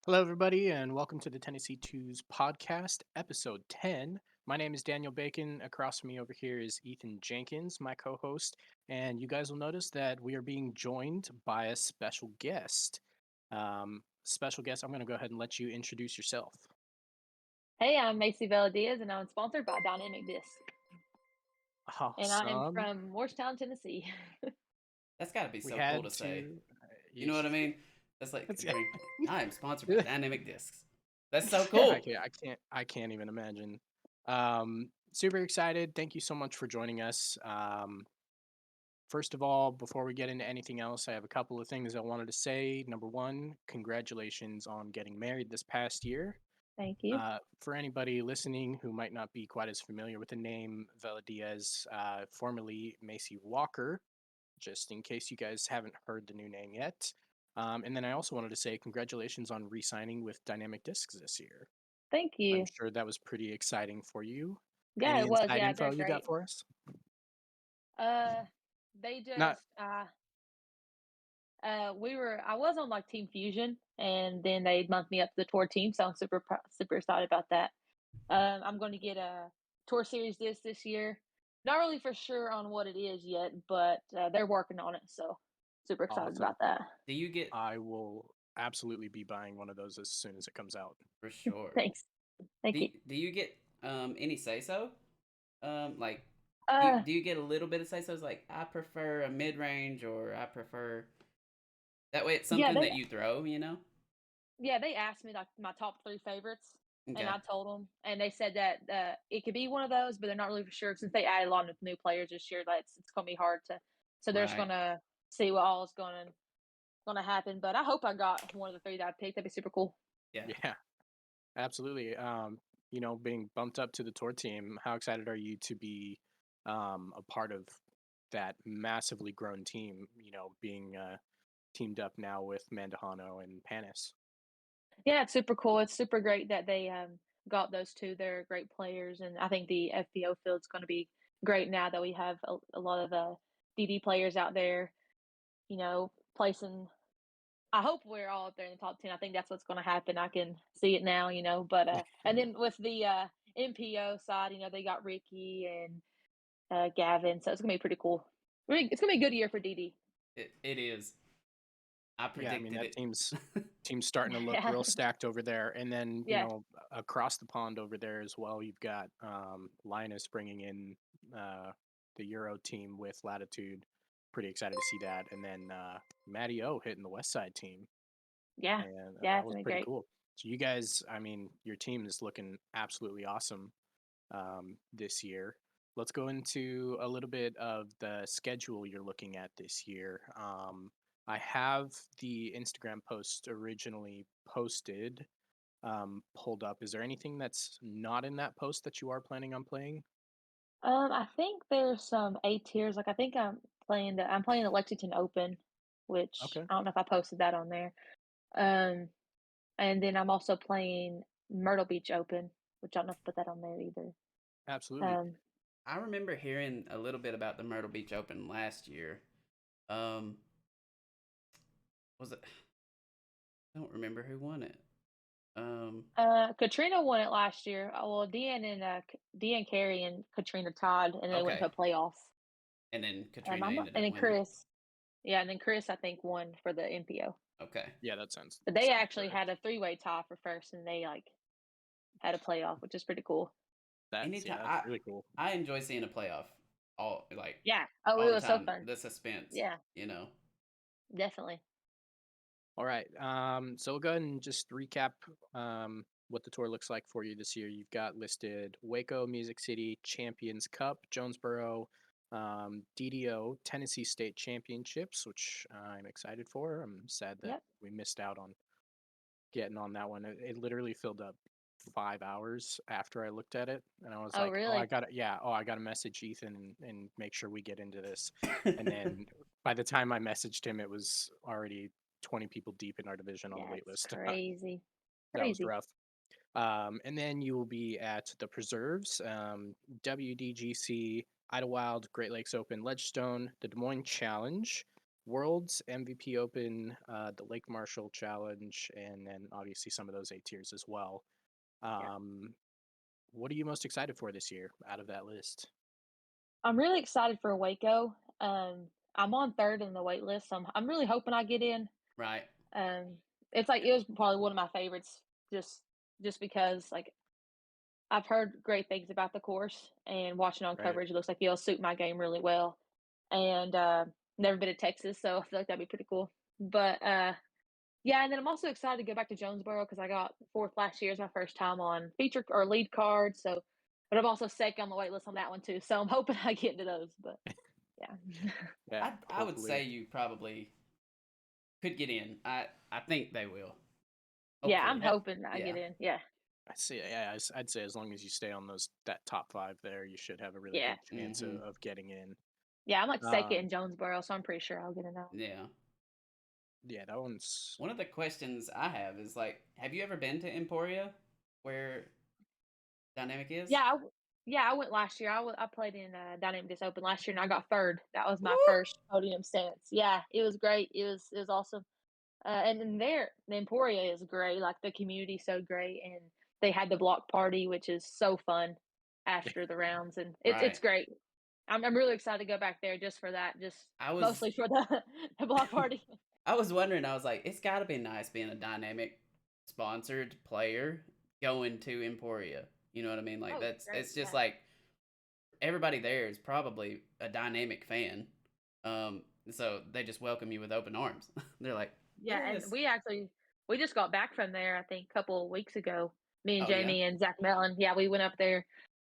Hello, everybody, and welcome to the Tennessee Twos podcast, episode 10. My name is Daniel Bacon. Across from me over here is Ethan Jenkins, my co host. And you guys will notice that we are being joined by a special guest. I'm going to go ahead and let you introduce yourself. Hey, I'm Macie Velediaz, and I'm sponsored by Dynamic Disc. And I am Awesome. from Morristown, Tennessee. That's gotta be We so cool had to say. to. You know what I mean? That's like It's- hearing, I am sponsored by Dynamic Discs. That's so I cool. can't, I can't, I can't even imagine. Super excited. Thank you so much for joining us. First of all, before we get into anything else, I have a couple of things I wanted to say. Number one, congratulations on getting married this past year. Thank you. For anybody listening who might not be quite as familiar with the name Velediaz, formerly Macie Walker, just in case you guys haven't heard the new name yet. And then I also wanted to say congratulations on re signing with Dynamic Discs this year. Thank I'm you. sure that was pretty exciting for you. Yeah, Any it was. inside Yeah, info they're you got great. for us? Uh, they Not. just I was on like Team Fusion, and then they bumped me up to the tour team, so I'm super excited about that. I'm going to get a tour series this year. Not really for sure on what it is yet, but they're working on it, so super excited Awesome. about that. Do you get I will absolutely be buying one of those as soon as it comes out. for sure? Thanks. Thank you. Do you get any say so? Like Uh, do you get a little bit of say so? It's like I prefer a mid range or I prefer that way. It's yeah, something they that you throw. You know? Yeah, they asked me like my top 3 favorites, and Okay. I told them, and they said that it could be one of those, but they're not really for sure since they added a lot of new players this year. That it's going to be hard to. So they're just Right. going to see what all is going to happen. But I hope I got one of the 3 that I picked. That'd be super cool. Yeah. Yeah, absolutely. Being bumped up to the tour team, how excited are you to be a part of that massively grown team? Being teamed up now with Mandahano and Panis. Yeah, it's super cool. It's super great that they got those 2. They're great players, and I think the FBO field's going to be great now that we have a lot of DD players out there. Placing I hope we're all up there in the top 10. I think that's what's going to happen. I can see it now, but and then with the MPO side, they got Ricky and Gavin, so it's going to be pretty cool. It's going to be a good year for DD. It is. I Yeah, I mean predicted that it. team's starting to look Yeah. real stacked over there, and then Yeah. across the pond over there as well, you've got Linus bringing in the Euro team with Latitude. Pretty excited to see that, and then Matty O hitting the West Side team, Yeah. and Yeah, that it's was going to be pretty great. cool. So you guys, I mean, your team is looking absolutely awesome this year. Let's go into a little bit of the schedule you're looking at this year. I have the Instagram post originally posted pulled up. Is there anything that's not in that post that you are planning on playing? I think there's some A tiers. Like I think I'm playing the Lexington Open, which Okay, I don't know if I posted that on there. Um, and then I'm also playing Myrtle Beach Open, which I don't know if I put that on there either. absolutely. Um, I remember hearing a little bit about the Myrtle Beach Open last year. Um, was it? I don't remember who won it. Katrina won it last year. Well, Deanne Carey and Katrina tied, and they went Okay, to a playoff. and then Katrina I'm not, ended and up then winning. Chris I think won for the MPO. Okay, Yeah, that sounds But they sounds actually had correct. a 3-way tie for first, and they like had a playoff, which is pretty cool. anytime That's really cool. I enjoy seeing a playoff all Yeah. Oh, all it the was so time. fun. The suspense, Yeah, you know. definitely. All right. So we'll go ahead and just recap what the tour looks like for you this year. You've got listed Waco, Music City, Champions Cup, Jonesboro, DDO, Tennessee State Championships, which I'm excited for. I'm sad that Yep. we missed out on getting on that one. It literally filled up 5 hours after I looked at it, and I was Oh, like, "Oh, I really? got to yeah, oh, I got to message Ethan and make sure we get into this." And then by the time I messaged him, it was already 20 people deep in our division on the Yeah, wait it's list. crazy. That was Crazy. rough. And then you will be at the Preserves, WDGC, Idlewild, Great Lakes Open, Ledgestone, the Des Moines Challenge, Worlds, MVP Open, the Lake Marshall Challenge, and then obviously some of those A tiers as well. Yeah. What are you most excited for this year out of that list? I'm really excited for Waco. I'm on third in the wait list, so I'm really hoping I get in. Right. Um, it's like it was probably one of my favorites, just because like I've heard great things about the course, and watching on Right. coverage, it looks like it'll suit my game really well. And never been to Texas, so I feel like that'd be pretty cool. But yeah, and then I'm also excited to go back to Jonesboro because I got fourth last year. It's my first time on feature or lead card. So, but I'm also second on the wait list on that one too. So I'm hoping I get into those. But yeah, Yeah, I would hopefully. say you probably could get in. I think they will. yeah, I'm Hopefully. hoping I Yeah. get in. Yeah, I'd say as long as you stay on that top 5 there, you should have a really yeah, good chance Mhm. of getting in. yeah. I'm like second Um, in Jonesboro, so I'm pretty sure I'll get in now. Yeah. yeah, that one's One of the questions I have is like, have you ever been to Emporia, where Dynamic is? Yeah, yeah. I went last year. I played in Dynamic Disc Open last year, and I got third. That was my Woo! first podium since. Yeah, it was great. It was awesome. And then there, the Emporia is great. Like the community's so great, and they had the block party, which is so fun after the rounds, and it's Right. great. I'm really excited to go back there just for that, just I was mostly for the the block party. I was wondering. I was like, it's got to be nice being a Dynamic sponsored player going to Emporia. You know what I mean? Like Oh, it's that's great. it's just Yeah, like everybody there is probably a Dynamic fan. Um, so they just welcome you with open arms. They're like, yeah, and yes. we just got back from there. I think a couple of weeks ago. Me and Oh yeah. Jamie and Zach Mellon. Yeah, we went up there,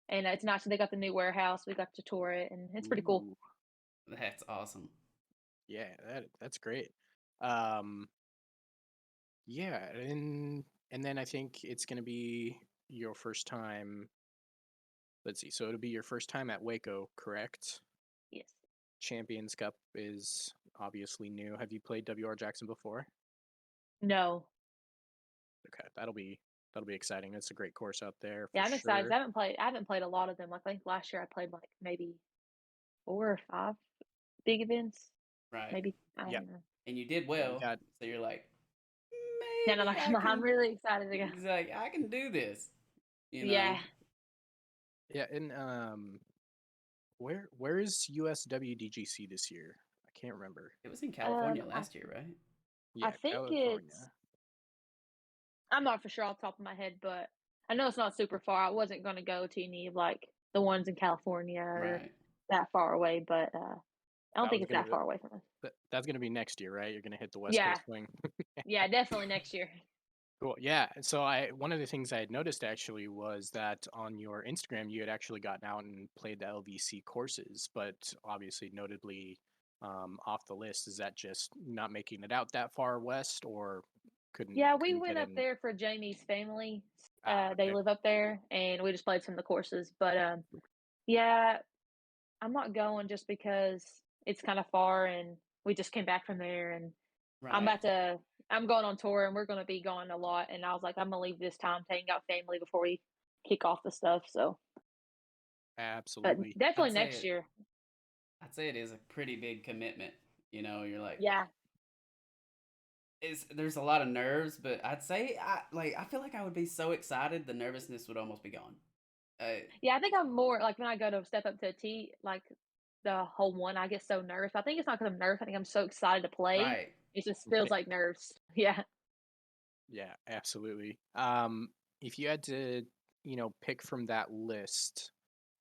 and it's nice. They got the new warehouse. We got to tour it, and it's pretty cool. ooh, That's awesome. yeah, that's great. Um, yeah, and then I think it's gonna be your first time. Let's see, so it'll be your first time at Waco, correct? Yes. Champions Cup is obviously new. Have you played WR Jackson before? No. Okay, that'll be exciting. It's a great course out there for Yeah, I'm excited 'cause sure. I haven't played a lot of them. Like, I think last year I played, like, maybe 4 or 5 big events, Right. maybe. I Yeah, don't know. And you did yeah, you well, got so you're like, Yeah, no, maybe like, I I'm can. really excited to go. He's like, I can do this. You Yeah. know, yeah, and where is USWDGC this year? I can't remember. it was in California I last year, right? I Yeah, think it's California. I'm not for sure off the top of my head, but I know it's not super far. I wasn't gonna go to any of, like, the ones in California or Right. that far away, but, I don't That think was it's gonna that far away from us. that's gonna be next year, right? You're gonna hit the West Yeah. Coast swing. Yeah, definitely next year. Cool. Yeah. So I one of the things I had noticed actually was that on your Instagram you had actually gotten out and played the LVC courses, but obviously notably off the list. Is that just not making it out that far west, or couldn't Yeah, we couldn't went get up in? there for Jamie's family. They Okay. live up there, and we just played some of the courses. But yeah, I'm not going just because it's kind of far, and we just came back from there, and I'm Right. about to. I'm going on tour, and we're going to be gone a lot. And I was like, I'm gonna leave this time to hang out with family before we kick off the stuff. So, but Absolutely. I'd definitely say next it. year. I'd say it is a pretty big commitment. You're like, Yeah, there's a lot of nerves, but I'd say I feel like I would be so excited, the nervousness would almost be gone. yeah. I think I'm more like when I go to step up to a tee, like the whole one, I get so nervous. I think it's not because I'm nervous. I think I'm so excited to play. Right. It just feels like nerves. Yeah. Yeah, absolutely. If you had to, pick from that list,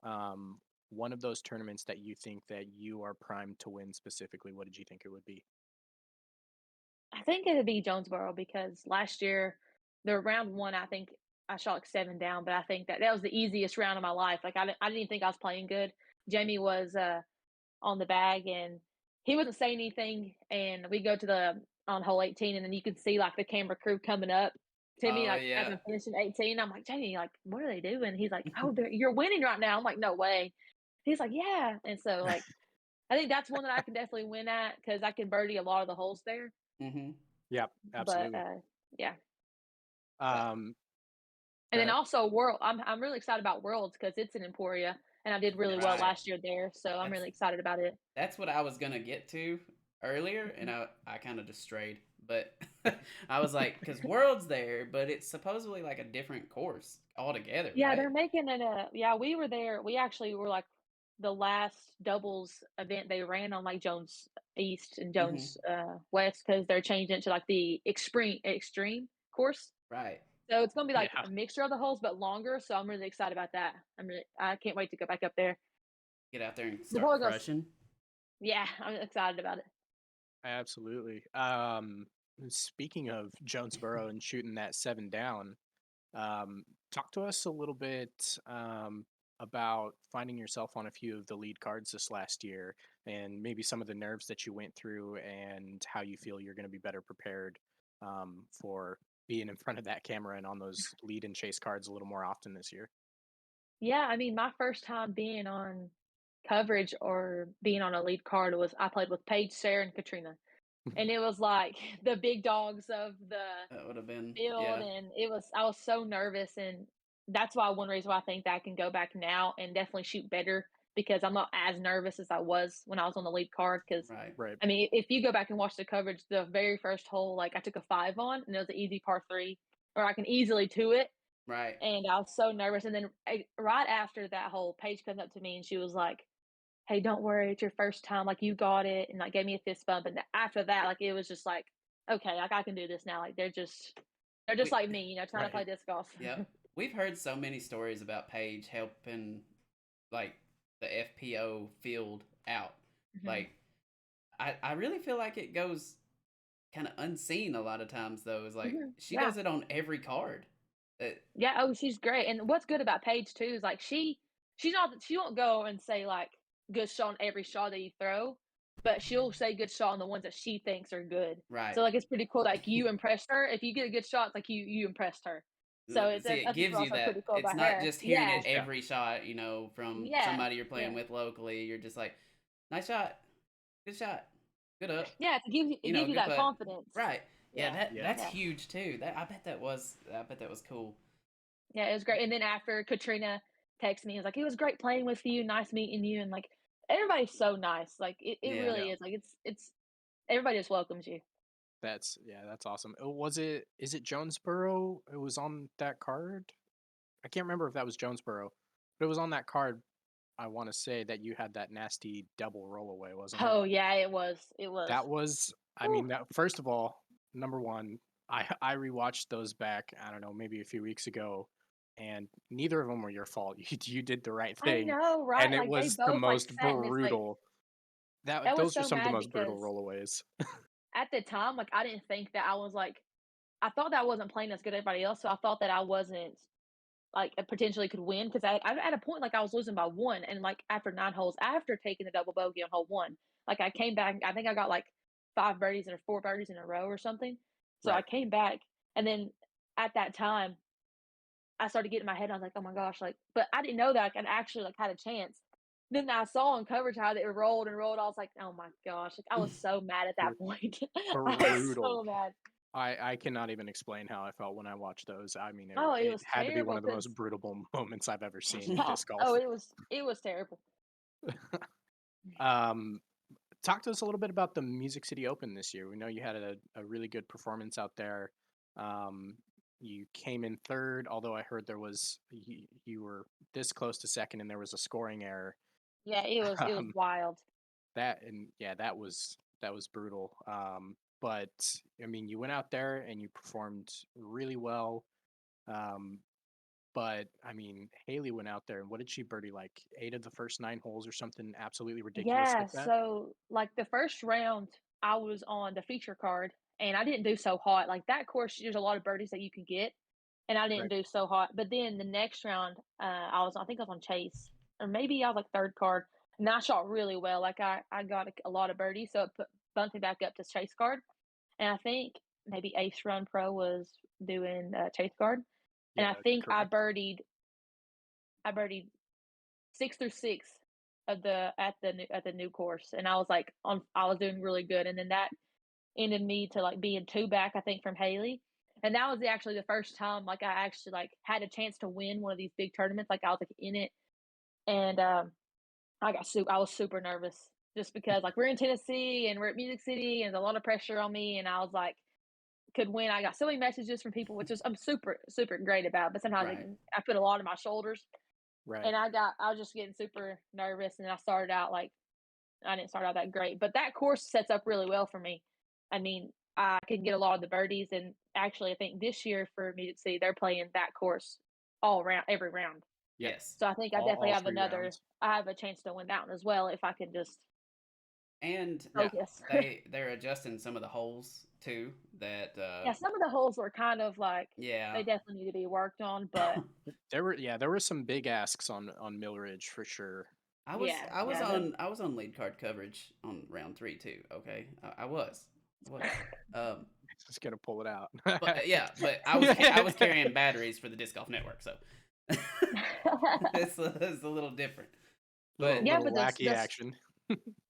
um, one of those tournaments that you think that you are primed to win specifically, what did you think it would be? I think it'd be Jonesboro because last year, the round one, I think I shot like 7 down, but I think that was the easiest round of my life. Like I didn't even think I was playing good. Jamie was on the bag and he wasn't saying anything. And we go to the on hole 18, and then you could see like the camera crew coming up to me Oh like as yeah. I'm finishing 18. I'm like, Jamie, like what are they doing? He's like, oh, you're winning right now. I'm like, no way. He's like, yeah. And so like I think that's one that I can definitely win at because I can birdie a lot of the holes there. Mm-hmm. Yep, But absolutely. yeah. But Um, And then that also World, I'm really excited about Worlds because it's in Emporia, and I did really well yes, right. last year there, so I'm That's really excited about it. that's what I was gonna get to earlier, and Mhm. I kind of just strayed. But I was like, because World's there, but it's supposedly like a different course altogether, Yeah, right? they're making it a yeah, we were there. We actually were like the last doubles event they ran on like Jones East and Mm-hmm. Jones West because they're changing it to like the extreme course. Right. So it's gonna be like Yeah. a mixture of the holes but longer. So I'm really excited about that. I can't wait to go back up there. Get out there and We're start probably gonna crushing. yeah, I'm excited about it. Absolutely. Speaking of Jonesboro and shooting that 7 down, um, talk to us a little bit about finding yourself on a few of the lead cards this last year and maybe some of the nerves that you went through and how you feel you're going to be better prepared for being in front of that camera and on those lead and chase cards a little more often this year. Yeah, I mean, my first time being on coverage or being on a lead card was I played with Paige, Sarah, and Katrina. And it was like the big dogs of the That would have been, field, yeah, and I was so nervous, and that's why one reason why I think that I can go back now and definitely shoot better because I'm not as nervous as I was when I was on the lead card. Because right, Right. I mean, if you go back and watch the coverage, the very first hole, like I took a 5 on, and it was an easy par 3, or I can easily 2 it, right. and I was so nervous, and then, right after that hole, Paige comes up to me, and she was like, "Hey, don't worry, it's your first time, like, you got it," and, like, gave me a fist bump, and after that, like, it was just like, "Okay, like, I can do this now," like, they're just We, like me, trying to Right. play disc golf. yep. We've heard so many stories about Paige helping, like, the FPO field out. Mhm, Like, I really feel like it goes kind of unseen a lot of times, though. Is like, mhm, she yeah. does it on every card. Uh, Yeah, oh, she's great, and what's good about Paige too is, like, she won't go and say, like, "Good shot on every shot that you throw," but she'll say good shot on the ones that she thinks are good. right. So, like, it's pretty cool, like, you impressed her. If you get a good shot, it's like you impressed her. So it's See, it that's what's gives you also that. pretty cool It's about not her. just hearing Yeah, it Yeah. every shot, from yeah, somebody you're playing yeah. with locally. You're just like, nice shot, good shot, good up, Yeah, it gives you good that putt. confidence. Right. Yeah, Yeah, Yeah. that's yeah. huge too. I bet that was cool. Yeah, it was great, and then after Katrina texted me, and was like, "It was great playing with you, nice meeting you," and, like, everybody's so nice, like, it Yeah. really Yeah. is, like, it's everybody just welcomes you. That's awesome. Is it Jonesboro? It was on that card? I can't remember if that was Jonesboro, but it was on that card. I want to say that you had that nasty double rollaway, wasn't it? Oh, yeah, it was. That was, I Whew. mean, that first of all, number one, I rewatched those back. I don't know, maybe a few weeks ago, and neither of them were your fault. You did the right I thing, know, and right? it Like, they was the both, like, most sat, and it's like brutal. That I was those are so some of the mad most brutal because rollaways. at the time, like, I didn't think that I was, like I thought that I wasn't playing as good as everybody else, so I thought that I wasn't like, potentially could win because I at a point, like, I was losing by 1, and, like, after 9 holes, after taking the double bogey on hole 1, like, I came back, I think I got, like, 5 birdies or 4 birdies in a row or something. So I Right. came back, and then at that time, I started getting in my head, I was like, "Oh my gosh," like but I didn't know that I could actually, like, had a chance. Then I saw on coverage how they rolled and rolled, I was like, "Oh my gosh," like, I was so mad at Bru- that point. I was Brutal. so mad. I cannot even explain how I felt when I watched those. I mean, Oh, it it was had to be one terrible of the most because brutal moments I've ever seen in yeah. disc Oh, golf. it was terrible. Um, Talk to us a little bit about the Music City Open this year. We know you had a really good performance out there. Um, you came in third, although I heard you were this close to second and there was a scoring error. Yeah, it was Um, wild. that was brutal. But I mean, you went out there and you performed really well. Um, but I mean, Haley went out there and what did she birdie like 8 of the first 9 holes or something absolutely ridiculous Yeah, like that? so, like, the first round, I was on the feature card, and I didn't do so hot, like, that course, there's a lot of birdies that you can get, and I didn't Right. do so hot, but then the next round, I think I was on chase, or maybe I was, like, 3rd card, and I shot really well, like, I got a lot of birdies, so it bumped me back up to chase card, and I think maybe Ace Run Pro was doing, chase card, and Yeah, I that'd be think correct. I birdied 6 through 6 of the at the new course, and I was, like, on I was doing really good, and then that ended me to, like, being 2 back, I think, from Haley, and that was actually the first time, like, I actually, like, had a chance to win one of these big tournaments, like, I was, like, in it, and, I was super nervous, just because like we're in Tennessee and we're at Music City and there's a lot of pressure on me, and I was like, could win. I got so many messages from people, which is I'm super great about, but sometimes Right. I put a lot on my shoulders, Right. and I was just getting super nervous, and I started out like I didn't start out that great, but that course sets up really well for me. I mean, I can get a lot of the birdies, and actually, I think this year for Music City, they're playing that course all round, every round. Yep. Yes. So I think I definitely All have 3 rounds. I have a chance to win that one as well if I can just And Yeah. focus. they're adjusting some of the holes too. That Yeah, some of the holes were kind of like yeah. they definitely need to be worked on, but There were some big asks on Millridge for sure. I was yeah, yeah, I was on lead card coverage on round 3 too. Okay, I was. Just gonna pull it out. But yeah, but I was carrying batteries for the Disc Golf Network, so it's a little different. But Yeah, little but wacky action.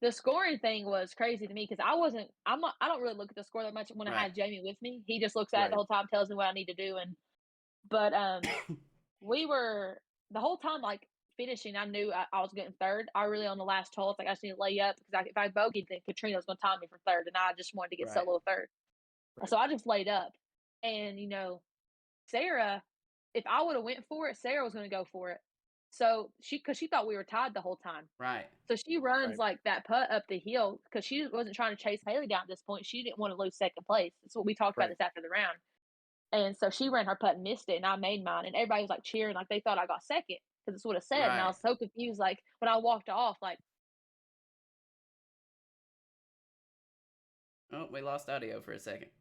the scoring thing was crazy to me because I don't really look at the score that much when I Right. have Jamie with me. He just looks at it Right. the whole time, tells me what I need to do, and but we were the whole time like finishing. I knew I was getting third. I really on the last hole, it's like I just need to lay up because if I bogeyed, then Katrina was going to time me for third, and I just wanted to get Right. solo third. Right. So I just laid up, and Sarah, if I would have went for it, Sarah was going to go for it. So because she thought we were tied the whole time. right. So she runs Right. like that putt up the hill because she wasn't trying to chase Haley down at this point. She didn't want to lose second place. That's what we talked about Right. this after the round. And so she ran her putt and missed it, and I made mine. And everybody was like cheering, like they thought I got second because it's what it said. And I Right. was so confused. Like when I walked off, like Oh, we lost audio for a second.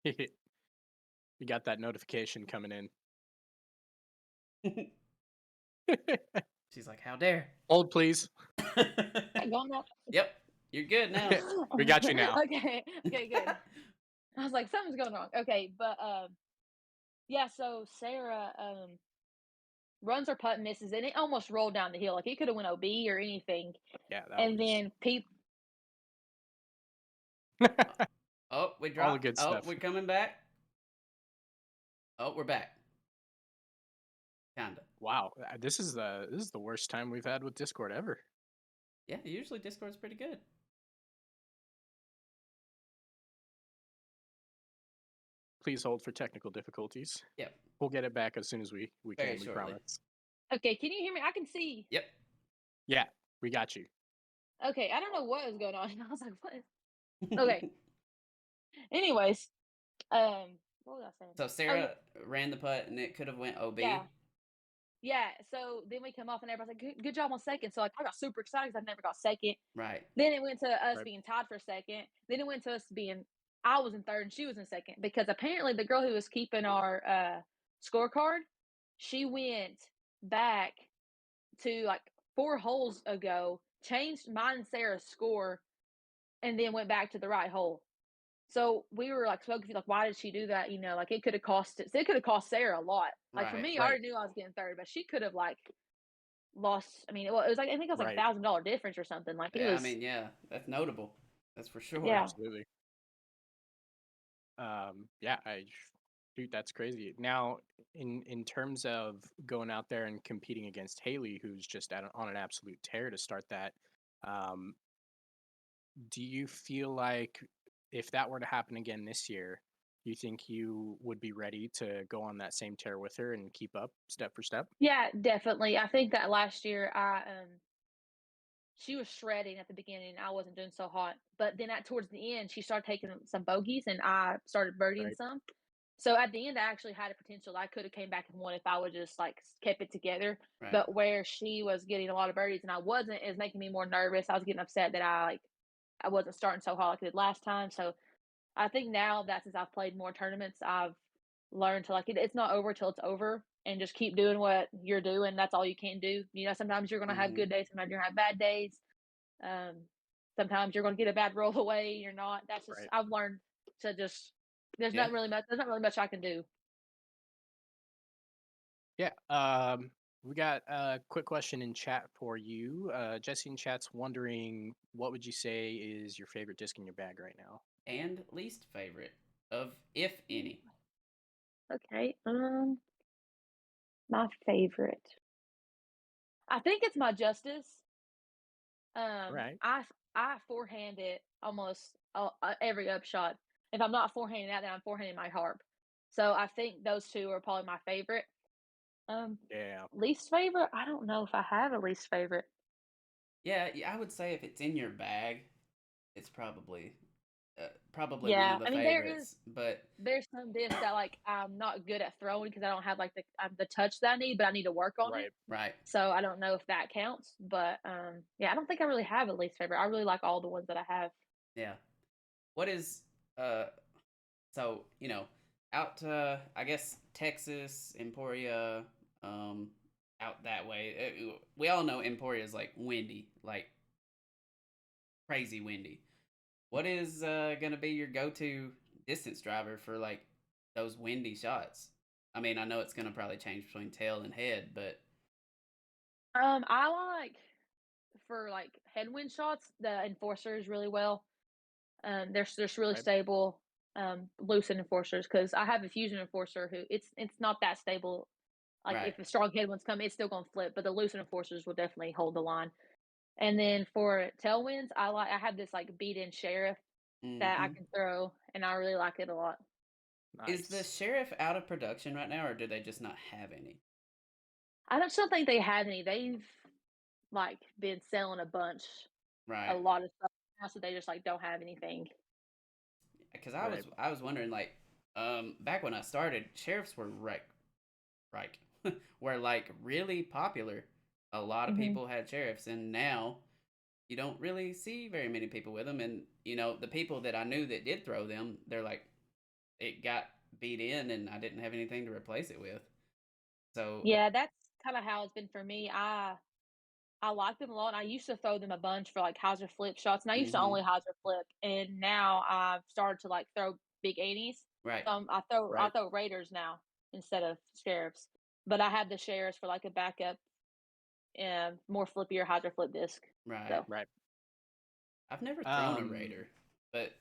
You got that notification coming in. She's like, "How dare?" Hold, please. going up. Yep, you're good now. We got you now. Okay, good. I was like, something's going wrong. Okay, but yeah. So Sarah runs her putt and misses, and it almost rolled down the hill. Like it could have went OB or anything. Yeah, that And was then people. Oh, we all the dropped. good Oh, stuff. we're coming back. Oh, we're back. Kinda. Wow, this is the worst time we've had with Discord ever. Yeah, usually Discord's pretty good. Please hold for technical difficulties. Yep. We'll get it back as soon as we Very can. We shortly. promise. Okay, can you hear me? I can see. Yep. Yeah, we got you. Okay, I don't know what was going on. I was like, what? Okay. Anyways, what was I saying? So Sarah ran the putt, and it could have went OB. Yeah. So then we come off, and everybody's like, good job on second. So like, I got super excited because I never got second. Right. Then it went to us Right. being tied for second. Then it went to us I was in third and she was in second because apparently the girl who was keeping our scorecard, she went back to like 4 holes ago, changed mine and Sarah's score, and then went back to the right hole. So we were like so confused, like why did she do that? Like it could have cost Sarah a lot. Like for Right. me, I Right. already knew I was getting third, but she could have like lost. I mean, it was like I think it was like Right. $1,000 difference or something. Like it Yeah, was. I mean, yeah, that's notable. That's for sure. Yeah. Absolutely. Yeah, dude, that's crazy. Now, in terms of going out there and competing against Haley, who's just on an absolute tear to start that, do you feel like if that were to happen again this year, you think you would be ready to go on that same tear with her and keep up step for step? Yeah, definitely. I think that last year she was shredding at the beginning. I wasn't doing so hot. But then towards the end, she started taking some bogeys and I started birdieing Right. some. So at the end, I actually had a potential. I could have came back and won if I would just like kept it together. Right. But where she was getting a lot of birdies and I wasn't, is making me more nervous. I was getting upset that I wasn't starting so hot like I did last time. So I think now that since I've played more tournaments, I've learned to like it's not over till it's over, and just keep doing what you're doing. That's all you can do. Sometimes you're gonna have good days, sometimes you're gonna have bad days. Sometimes you're gonna get a bad roll away. You're not. That's just Right. I've learned to just. There's Yeah. not really much. There's not really much I can do. Yeah. We got a quick question in chat for you. Jesse in chat's wondering, what would you say is your favorite disc in your bag right now? And least favorite of, if any. Okay. My favorite. I think it's my Justice. Right. I forehand it almost every upshot. If I'm not forehanding that, then I'm forehanding my harp. So I think those two are probably my favorite. Um, Yeah. Least favorite? I don't know if I have a least favorite. Yeah, I would say if it's in your bag, it's probably one of Yeah, the I mean favorites. But there's some discs that like I'm not good at throwing because I don't have like the touch that I need, but I need to work on it. Right. right, So I don't know if that counts, but yeah, I don't think I really have a least favorite. I really like all the ones that I have. yeah. What is uh? So out to I guess Texas, Emporia, um, out that way. We all know Emporia is like windy, like crazy windy. What is gonna be your go-to distance driver for like those windy shots? I mean, I know it's gonna probably change between tail and head, but I like for like headwind shots the enforcers really well. They're just really Right. stable. Loosen enforcers because I have a fusion enforcer who it's not that stable. Like right. if a strong headwind's coming, it's still gonna flip, but the loosen enforcers will definitely hold the line. And then for tailwinds, I have this like beat in sheriff that I Hmm. can throw, and I really like it a lot. Is the Nice. sheriff out of production right now, or do they just not have any? I don't still think they had any. They've like been selling a Right. lot of stuff now, so they just like don't have anything. Because Right. I was wondering like back when I started, sheriffs were right were like really popular. A lot of Hmm. people had sheriffs, and now you don't really see very many people with them. And the people that I knew that did throw them, they're like, it got beat in, and I didn't have anything to replace it with. So Yeah, that's kind of how it's been for me. I like them a lot. And I used to throw them a bunch for like hyzer flip shots, and I used to hmm only hyzer flip. And now I've started to like throw big 80s. right, I Right. throw Raiders now instead of sheriffs. But I have the sheriffs for like a backup and more flippier hyzer flip disc. right. So Right. I've never thrown a Um, raider, but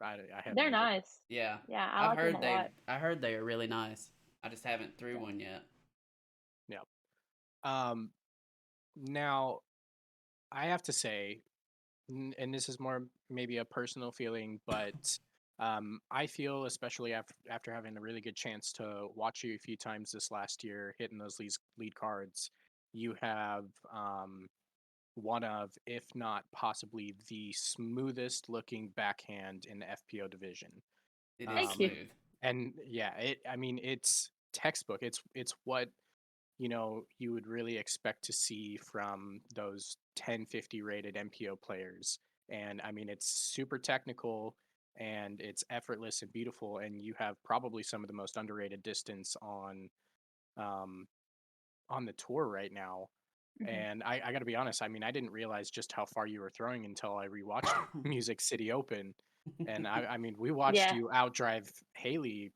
I haven't they're either. nice. yeah, Yeah, I like them a lot. I heard they are really nice. I just haven't threw Yeah. one yet. Yeah. Um, Now I have to say, and this is more maybe a personal feeling, but I feel, especially after having a really good chance to watch you a few times this last year, hitting those lead cards, you have one of, if not possibly the smoothest looking backhand in the FPO division. It is Thank you. Um, smooth. and yeah, I mean, it's textbook. It's what you would really expect to see from those 1050 rated MPO players. And I mean, it's super technical and it's effortless and beautiful. And you have probably some of the most underrated distance um, on the tour right now. Hmm. And I got to be honest, I mean, I didn't realize just how far you were throwing until I rewatched Music City Open. And I mean, we watched Yeah, you outdrive Haley,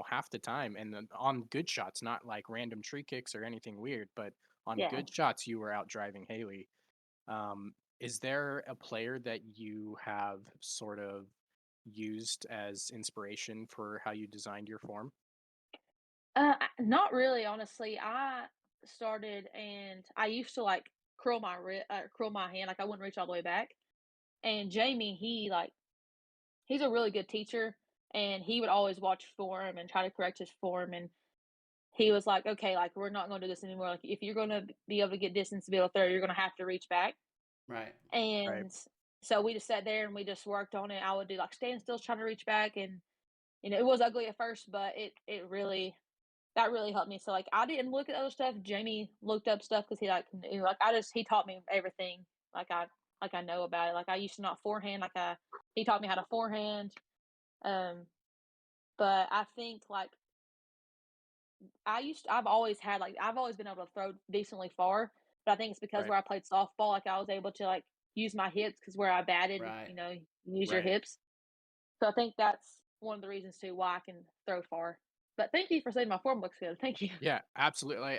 half the time, and then on good shots, not like random tree kicks or anything weird, but on yeah. good shots, you were outdriving Haley. Is there a player that you have sort of used as inspiration for how you designed your form? Not really, honestly. I started and I used to like curl my hand, like I wouldn't reach all the way back. And Jamie, he's a really good teacher, and he would always watch form and try to correct his form. And he was like, "Okay, like we're not going to do this anymore. Like if you're going to be able to get distance to be able to throw, you're going to have to reach back." right, Right, And so we just sat there and we just worked on it. I would do like stand still, trying to reach back, and it was ugly at first, but it really that really helped me. So like I didn't look at other stuff. Jamie looked up stuff because he like knew, like he taught me everything like I know about it. Like I used to not forehand. He taught me how to forehand. Um, but I think like I've always been able to throw decently far. But I think it's because right, where I played softball, like I was able to like use my hips because where I batted, right. you use your right. hips. So I think that's one of the reasons too why I can throw far. But thank you for saying my form looks good. Thank you. Yeah, absolutely.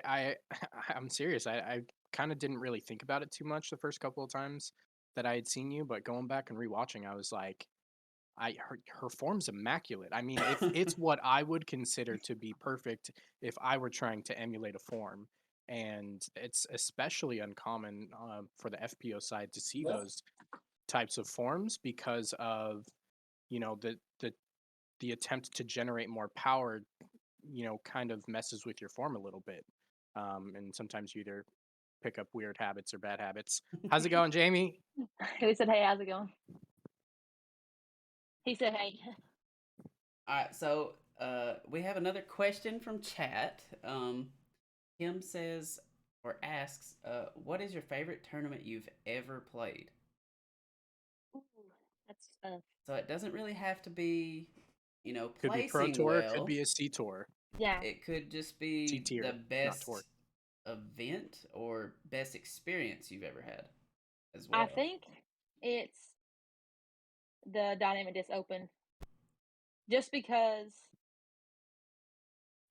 I'm serious. I kind of didn't really think about it too much the first couple of times that I had seen you, but going back and rewatching, I was like, her form's immaculate. I mean, it's what I would consider to be perfect if I were trying to emulate a form. and it's especially uncommon for the FPO side to see those types of forms because of the attempt to generate more power, kind of messes with your form a little bit, and sometimes you either pick up weird habits or bad habits. How's it going, Jamie? He said, "Hey, how's it going?" He said, "Hey." All right, so we have another question from chat. Kim says or asks, "What is your favorite tournament you've ever played?" Ooh, that's So it doesn't really have to be, Could be Pro placing Tour, could well. be a C Tour. yeah. It could just C be the tier, not tour. best event or best experience you've ever had as I well. think it's the Dynamic Disc Open, just because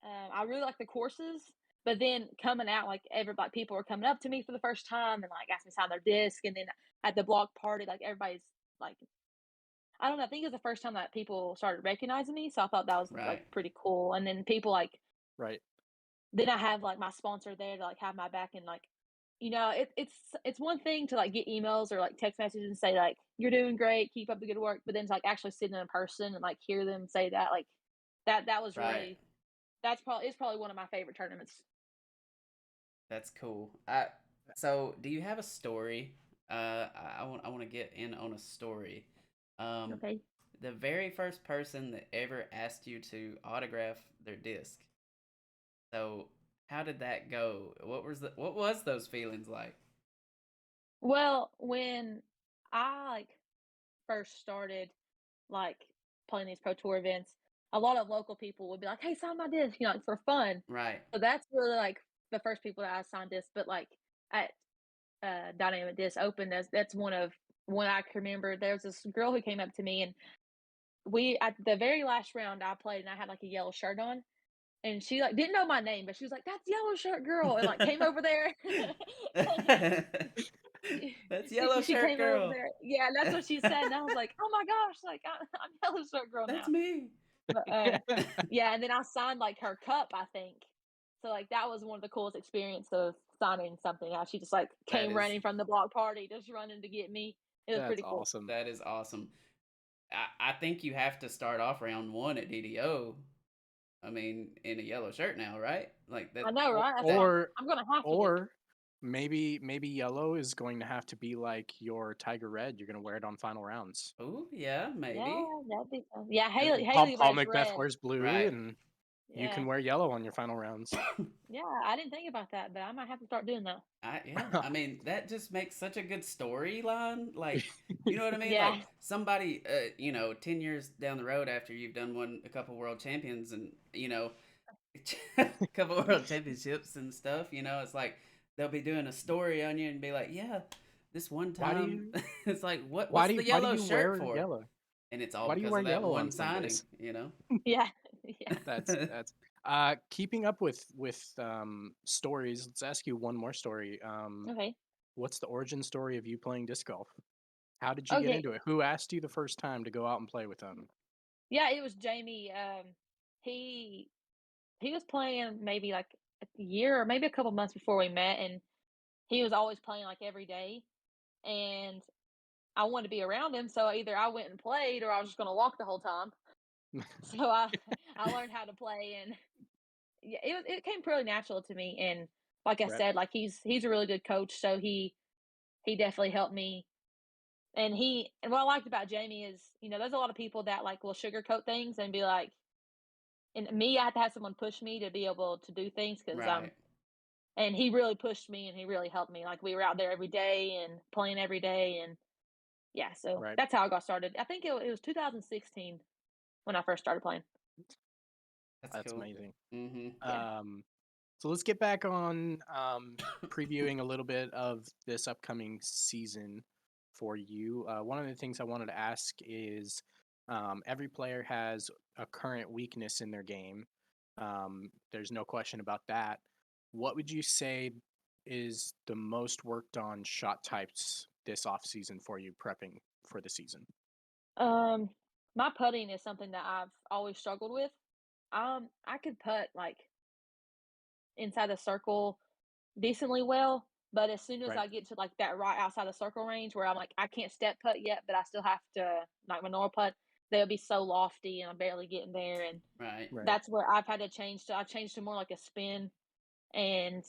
I really like the courses. But then coming out, like everybody, people were coming up to me for the first time and like asked me to sign their disc. And then at the block party, like everybody's like, I don't know. I think it was the first time that people started recognizing me, so I thought that was like Right. pretty cool. And then people like, Right. then I have like my sponsor there to like have my back and like, it's one thing to like get emails or like text messages and say like you're doing great, keep up the good work, but then to like actually sitting in person and like hear them say that like that was Right. really it's probably one of my favorite tournaments. That's cool. So do you have a story? I want to get in on a story. Um, Okay. the very first person that ever asked you to autograph their disc. So how did that go? What was those feelings like? Well, when I like first started like playing these pro tour events, a lot of local people would be like, "Hey, sign my disc," like for fun. Right. So that's really like the first people that I signed discs. But like at Dynamic Disc Open, that's one I can remember. There was this girl who came up to me, and we at the very last round I played, and I had like a yellow shirt on, and she like didn't know my name, but she was like, "That's yellow shirt girl," and like came over there. That's yellow She shirt came over girl. there. Yeah, and that's what she said, and I was like, "Oh my gosh, like I'm yellow shirt girl That's now." me. But yeah, and then I signed like her cup, I think. So like that was one of the coolest experience of signing something. How she just like That came is running from the block party, just running to get me. It was That's pretty cool. awesome. that is awesome. I think you have to start off round one at DDO. I mean, in a yellow shirt now, right? Like that. I know, Or right? That's what or, I'm gonna have to do. or maybe yellow is going to have to be like your Tiger Red. You're gonna wear it on final rounds. Oh yeah, Yeah, maybe. that'd be fun. Yeah, And Haley Paul wears Macbeth red. wears blue, Right. and you Yeah, can wear yellow on your final rounds. yeah. I didn't think about that, but I might have to start doing that. Yeah. I mean, that just makes such a good storyline. Like, you know what I mean? Yeah, Like somebody, 10 years down the road after you've won a couple world champions and a couple world championships and stuff. It's like they'll be doing a story on you and be like, yeah, this one Why do time. you It's like, why what's do you the why do yellow you shirt wear for? yellow? And it's all Why do you because wear of that yellow on one signing. Sundays? yeah, yeah. That's keeping up with stories. Let's ask you one more story. Okay, What's the origin story of you playing disc golf? How did you get okay. into it? Who asked you the first time to go out and play with them? Yeah, it was Jamie. He he was playing maybe like a year or maybe a couple months before we met, and he was always playing like every day. And I wanted to be around him, so either I went and played or I was just going to walk the whole time. So I learned how to play, and yeah, it came pretty natural to me. And like I Right. said, like he's a really good coach, so he definitely helped me. And what I liked about Jamie is, there's a lot of people that like will sugarcoat things and be like, and me, I had to have someone push me to be able to do things because Right. and he really pushed me and he really helped me. Like we were out there every day and playing every day, and yeah, so Right. that's how I got started. I think it was 2016 when I first started playing. That's That's cool. amazing. Mm-hmm. Yeah. So let's get back on previewing a little bit of this upcoming season for you. One of the things I wanted to ask is every player has a current weakness in their game. There's no question about that. What would you say is the most worked on shot types this off season for you prepping for the season? Um, my putting is something that I've always struggled with. I could putt like inside the circle decently well. But as soon as Right. I get to like that right outside the circle range where I'm like, I can't step putt yet, but I still have to like my normal putt, they'll be so lofty and I'm barely getting there. And Right. Right. that's where I've had to change to. I've changed to more like a spin, and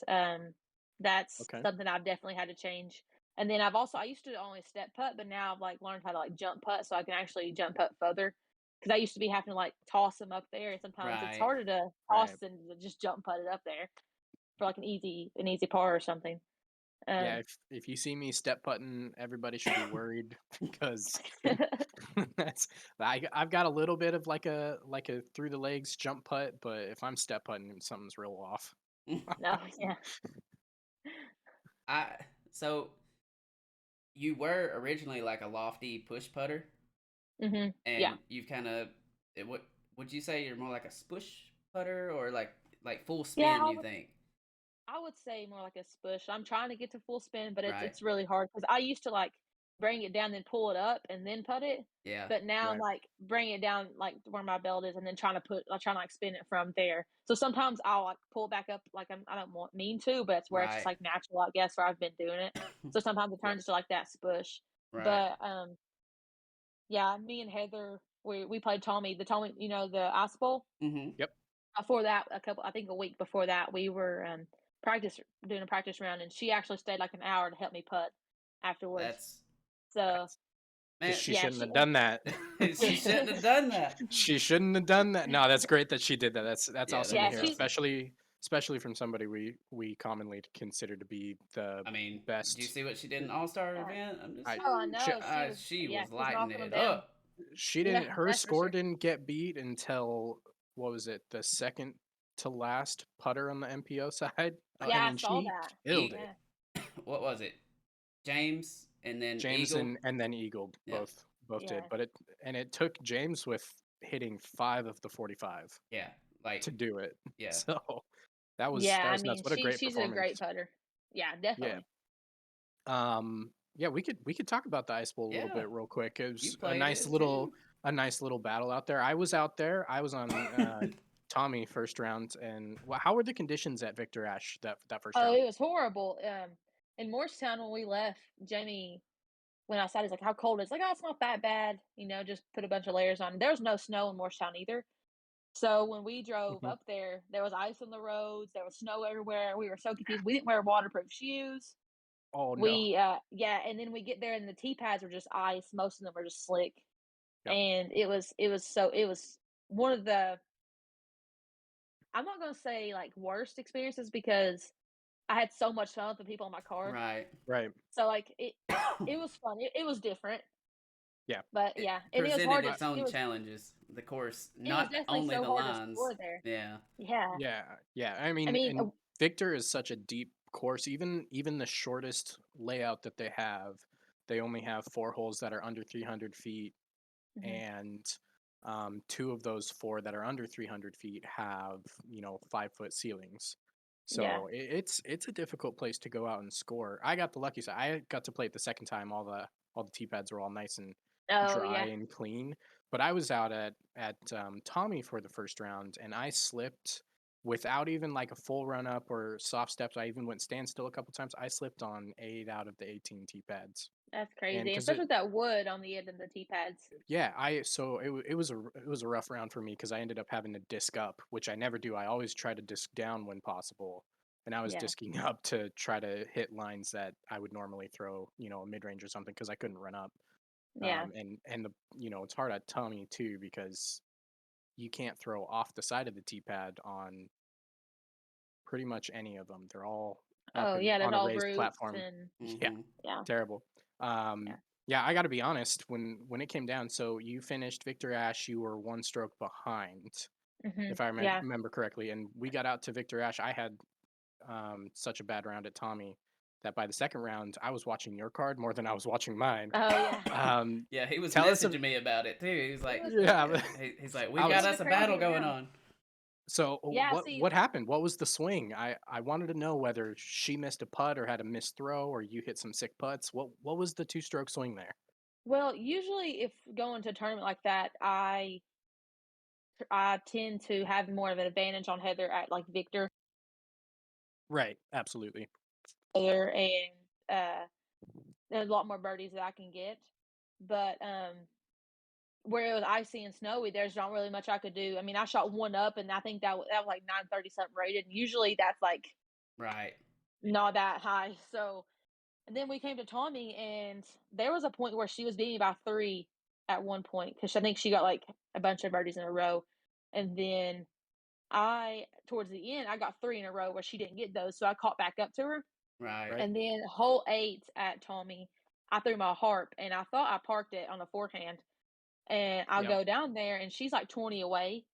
that's Okay. something I've definitely had to change. And then I used to only step putt, but now I've like learned how to like jump putt, so I can actually jump putt further. Because I used to be having to like toss them up there, and sometimes it's Right. harder to Right. toss than to just jump putt it up there for like an easy par or something. Yeah. Um, If you see me step putting, everybody should be worried because that's I've got a little bit of like a through the legs jump putt, but if I'm step putting, something's real off. no, yeah, I so you were originally like a lofty push putter, yeah. and you've kind of what would you say you're more like a spush putter or like full Yeah, spin? You think? I would say more like a spush. I'm trying to get to full spin, but it's Right. it's really hard because I used to like bring it down, then pull it up, and then put it. Yeah. But now I'm Right. like bringing it down like where my belt is, and then I'm trying to like spin it from there. So sometimes I'll like pull back up like I don't mean to, but it's where it's just Right. like natural, I guess, where I've been doing it. So sometimes it Yep. turns to like that spush. Right. But yeah, me and Heather, we played Tommy, the ice bowl. Mm-hmm. Yep. Before that, I think a week before that, we were practice doing a practice round, and she actually stayed like an hour to help me putt afterwards. That's So That's because man. she yeah, shouldn't have done that. She shouldn't have done that. She shouldn't have done that. No, that's great that she did that. That's Yeah, awesome that to yeah, is hear, awesome. especially from somebody we commonly consider to be the I mean, do you best. see what she did in the All Star yeah. event? I'm just I Oh, I saying, she, know she yeah, was she's lighting knocking them it down. up. she Yeah, didn't her that's for score sure. didn't get beat until what was it, the second to last putter on the MPO side. Uh, Yeah, I I mean, saw she that. killed it. Yeah, what was it? James and then James Eagle. and then Eagle Yeah, both did, yeah, but it took James with hitting 5 of the 45 yeah, like to do it. yeah, So yeah. that I was nuts. mean, What a great she's a great performance. putter. Yeah, Yeah. definitely. Yeah, we could talk about the Ice Bowl a little yeah. bit real quick. It You was played it too. a nice little battle out there. I was out there. I was on Tommy first round, and how were the conditions at Victor Ash that first Oh, round? it was horrible. In Morristown when we left, Jamie went outside. He's like, "How cold?" It's like, "Oh, it's not that bad. Just put a bunch of layers on." There was no snow in Morristown either. So when we drove Mhm. up there, there was ice on the roads. There was snow everywhere. We were so confused. We didn't wear waterproof shoes. Oh no. Yeah, and then we get there and the tee pads were just ice. Most of them were just slick, Yep. and it was one of the I'm not gonna say like worst experiences because I had so much fun with the people in my car. Right. Right. So like it was fun. It was different, Yeah. but It yeah, and it was presented hard to. I, its own challenges. The course, It was not definitely only so the hard to lines. score there. Yeah. Yeah, yeah. Yeah. I I mean, mean, and Victor is such a deep course. Even the shortest layout that they only have 4 holes that are under 300 feet, mhm. and 2 of those 4 that are under 300 feet have 5-foot ceilings. Yeah. So it's a difficult place to go out and score. I got the lucky side. I got to play it the second time. All the tee pads were all nice and Oh dry yeah. and clean. But I was out at Tommy for the first round, and I slipped without even like a full run up or soft steps. I even went standstill a couple times. I slipped on 8 out of the 18 tee pads, That's and crazy, because especially with that wood on the end of the tee pads. yeah, it was a rough round for me because I ended up having to disc up, which I never do. I always try to disc down when possible, and I was Yeah. disking up to try to hit lines that I would normally throw, a mid range or something, because I couldn't run up. Yeah. And the it's hard at Tommy too because you can't throw off the side of the tee pad on pretty much any of them. They're all up Oh and yeah, there's on a all raised roots platform. and Yeah, Mm-hmm. yeah. terrible. Yeah. Yeah, I got to be honest. When it came down, so you finished Victor Ash. You were 1 stroke behind, if I Yeah. remember correctly. And we got out to Victor Ash. I had such a bad round at Tommy that by the second round, I was watching your card more than I was watching mine. Oh yeah. Yeah, he was Tell us, messaging me about it too. He was It like, was yeah. yeah, he's like, I we've got it was was a us a battle crazy going round. on. so Yeah, see, what happened? What was the swing? I wanted to know whether she missed a putt or had a missed throw or you hit some sick putts. What was the 2 stroke swing there? well, usually if going to a tournament like that, I tend to have more of an advantage on Heather at like Victor. Right. Absolutely. there, and there's a lot more birdies that I can get. But where it was icy and snowy, there's not really much I could do. I mean, I shot one up, and I think that was like 930 something rated. And usually that's like Right. not that high. So, and then we came to Tommy, and there was a point where she was beating me by 3 at one point because I think she got like a bunch of birdies in a row, and then towards the end, I got 3 in a row where she didn't get those, so I caught back up to her. Right. Right. And then hole 8 at Tommy, I threw my harp, and I thought I parked it on a forehand, and I Yep. go down there, and she's like 20 away,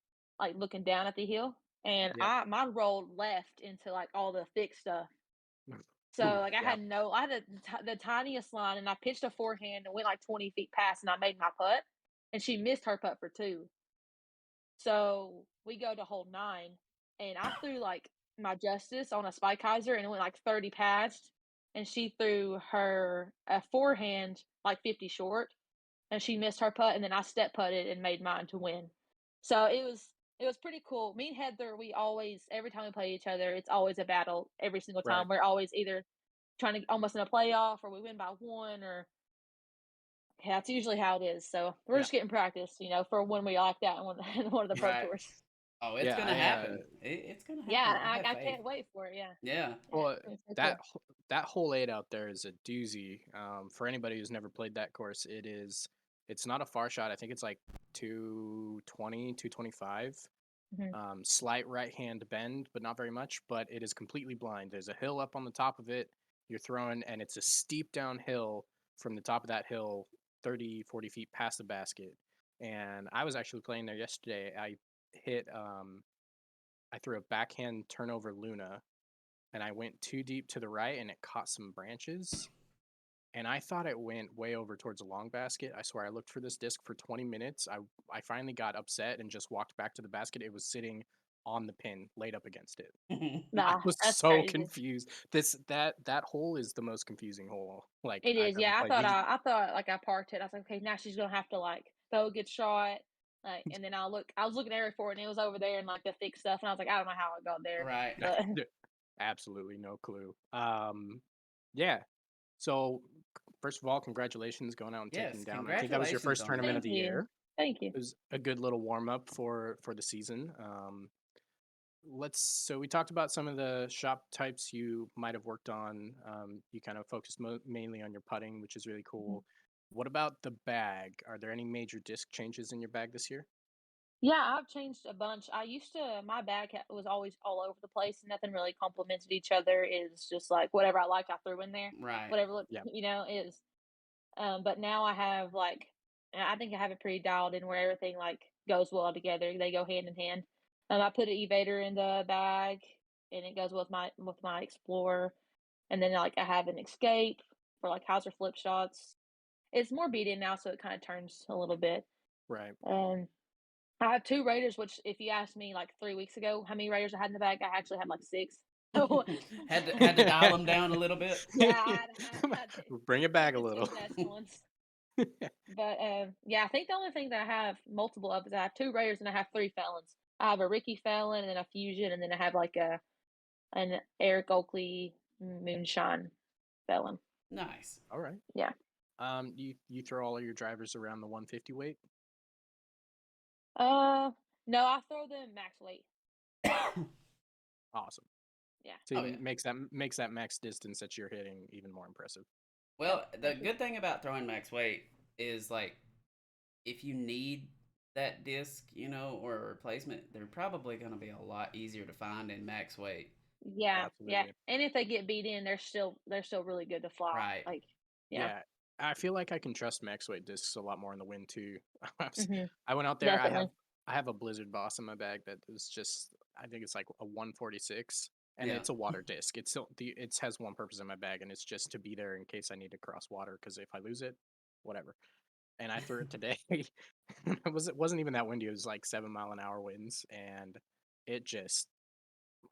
like looking down at the hill, and Yep. I rolled left into like all the thick stuff. So Ooh, like yeah. I had the tiniest line, and I pitched a forehand and went like 20 feet past, and I made my putt, and she missed her putt for 2. So we go to hole 9, and I threw like my justice on a spike hyzer, and it went like 30 past, and she threw her a forehand like 50 short, and she missed her putt, and then I step putted and made mine to win. So it was pretty cool. Me and Heather, we always every time we play each other, it's always a battle every single Right. time. We're always either trying to almost in a playoff, or we win by 1, or yeah, that's usually how it is. So we're Yeah. just getting practice, for when we like that in one of the pro Right. tours. Oh, it's Yeah. gonna happen. It's gonna Yeah, happen. I have I faith. can't wait for it. Yeah, Yeah. yeah, Well, it's so that cool. that whole 8 out there is a doozy. For anybody who's never played that course, it's not a far shot. I think it's like 220, 225. Mhm. Slight right hand bend, but not very much. But it is completely blind. There's a hill up on the top of it. You're throwing, and it's a steep downhill from the top of that hill, 30, 40 feet past the basket. And I was actually playing there yesterday. Hit, I threw a backhand turnover Luna, and I went too deep to the right, and it caught some branches. And I thought it went way over towards a long basket. I swear I looked for this disc for 20 minutes. I finally got upset and just walked back to the basket. It was sitting on the pin, laid up against it. I Nah, was that's so crazy. confused. That hole is the most confusing hole like It I've is. ever Yeah, played. I thought like I parked it. I was like, okay, now she's gonna have to like throw a good shot. And then I was looking area for it, and it was over there in like the thick stuff, and I was like, I don't know how it got there, Right. but Absolutely no clue. Yeah. So first of all, congratulations going out and taking Yes. down. I think that was your Congratulations first on tournament that. of thank the you, year. thank you. It was a good little warm up for the season. So we talked about some of the shop types you might have worked on. You kind of focused mainly on your putting, which is really Mhm. cool. What about the bag? Are there any major disc changes in your bag this year? Yeah, I've changed a bunch. My bag was always all over the place. Nothing really complemented each other. It's just like whatever I liked, I threw in there. Right. Whatever looked, Yeah. is. But now I have like, I think I have it pretty dialed in where everything like goes well together. They go hand in hand. I put an evader in the bag, and it goes with my Explorer. And then like I have an escape for like Hauser flip shots. It's more beat in now, so it kind of turns a little bit. Right. Um, I have 2 Raiders, which if you asked me like 3 weeks ago how many Raiders I had in the bag, I actually had like 6. So had to dial them down a little bit. yeah, I had to Bring it back a pick the little. 2 best ones. But yeah, I think the only thing that I have multiple of is I have 2 Raiders and I have 3 Felons. I have a Ricky Felon and then a Fusion, and then I have like an Eric Oakley Moonshine Felon. Nice. All right. Yeah. You throw all of your drivers around the 150 weight? No, I throw them max weight. Awesome. Yeah. So Oh it yeah. makes that max distance that you're hitting even more impressive. Yep. Well, the Thank you. good thing about throwing max weight is like if you need that disc, or a replacement, they're probably going to be a lot easier to find in max weight. Yeah, yeah. Absolutely. And if they get beat in, they're still really good to fly. Right. Like, yeah. Yeah. I feel like I can trust max weight discs a lot more in the wind too. Mhm. I went out there. Definitely. I have a Blizzard Boss in my bag that is just I think it's like a 146, and Yeah. it's a water disc. It has one purpose in my bag, and it's just to be there in case I need to cross water. Because if I lose it, whatever. And I threw it today. It wasn't even that windy. It was like 7 mile an hour winds, and it just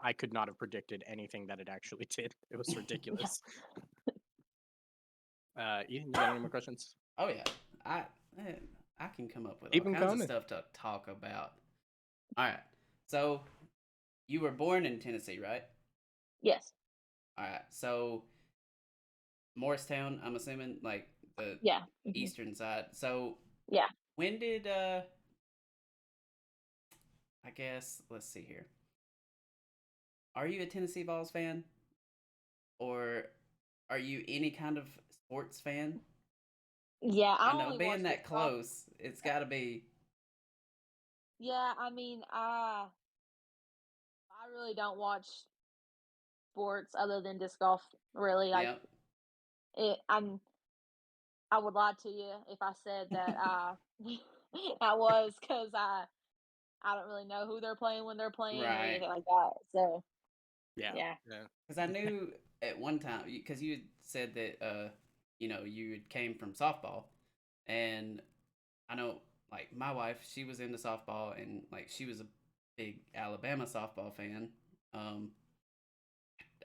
I could not have predicted anything that it actually did. It was Yeah. ridiculous. Ethan, you got any more questions? Oh yeah. I eh, I can come up with all Keep them kinds of coming. stuff to talk about. All right. So, you were born in Tennessee, right? Yes. All right. So Morristown, I'm assuming, like the Yeah. eastern side. So Yeah. when did I guess let's see here. Are you a Tennessee Vols fan, or are you any kind of sports fan? Yeah. I I know only watch being disc that golf. close, it's got to be. Yeah. I mean, I really don't watch sports other than disc golf. Really, like Yep. it. I would lie to you if I said that I was, because I don't really know who they're playing when they're playing or Right. anything like that. So Yeah. yeah. Yeah. Because I knew at one time, because you had said that, you had came from softball, and I know, like my wife, she was into softball, and like she was a big Alabama softball fan. Um,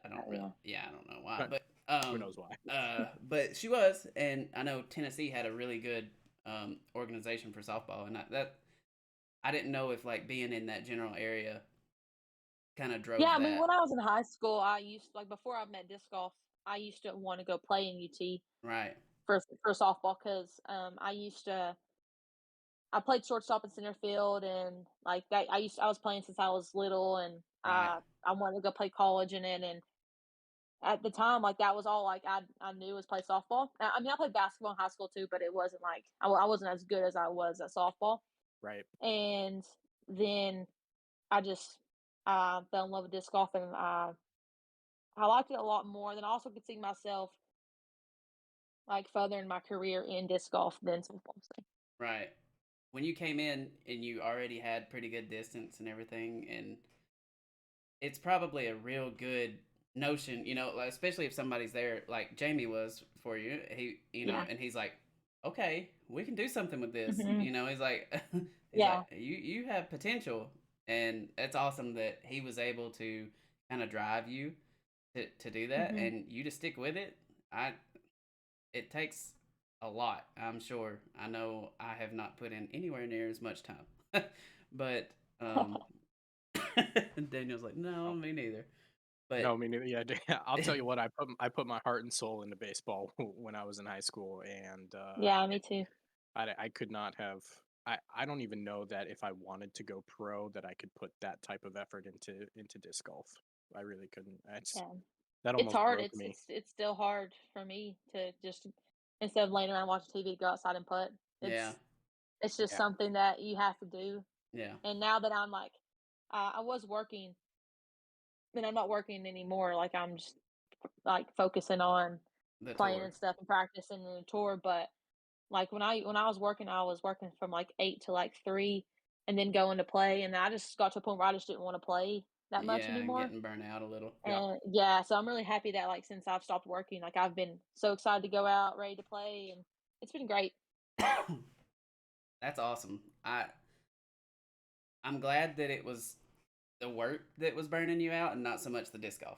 I don't Oh really, yeah. yeah, I don't know why, But but who knows why? but she was, and I know Tennessee had a really good organization for softball, and I didn't know if like being in that general area kind of Yeah, drove I mean, that. when I was in high school, I used like before I met disc golf, I used to want to go play in UT Right, for softball, because I played shortstop in center field, and like that I was playing since I was little, and right, I wanted to go play college in it, and at the time, like that was all like I knew was play softball. I mean, I played basketball in high school too, but it wasn't like I wasn't as good as I was at softball. Right. And then I just fell in love with disc golf, and I liked it a lot more. Then I also could see myself like furthering my career in disc golf than softball. So. right. When you came in and you already had pretty good distance and everything, and it's probably a real good notion, like, especially if somebody's there, like Jamie was for you. Yeah. And he's like, okay, we can do something with this. Hmm. He's like, he's like, Yeah. you have potential, and it's awesome that he was able to kind of drive you to do that, Hmm. and you to stick with it. It takes a lot, I'm sure. I know I have not put in anywhere near as much time, but Daniel's like, no, Oh, me neither. no, But I mean, yeah. I'll tell you what. I put my heart and soul into baseball when I was in high school, and Yeah, me too. I could not have. I don't even know that if I wanted to go pro, that I could put that type of effort into disc golf. I really couldn't. Yeah. That It's almost hard. broke me. It's still hard for me to just, instead of laying around watching TV, go outside and putt. yeah, It's just Yeah. something that you have to do. yeah, And now that I'm like, I was working, and I'm not working anymore. Like I'm just like focusing on the playing tour. and stuff and practicing in the tour. But like when I was working from like 8 to like 3, and then going to play, and I just got to a point where I just didn't want to play that much Yeah, and anymore. getting burnt out a little. Yeah. And yeah, so I'm really happy that like since I've stopped working, like I've been so excited to go out, ready to play, and it's been great. That's awesome. I'm glad that it was the work that was burning you out and not so much the disc golf.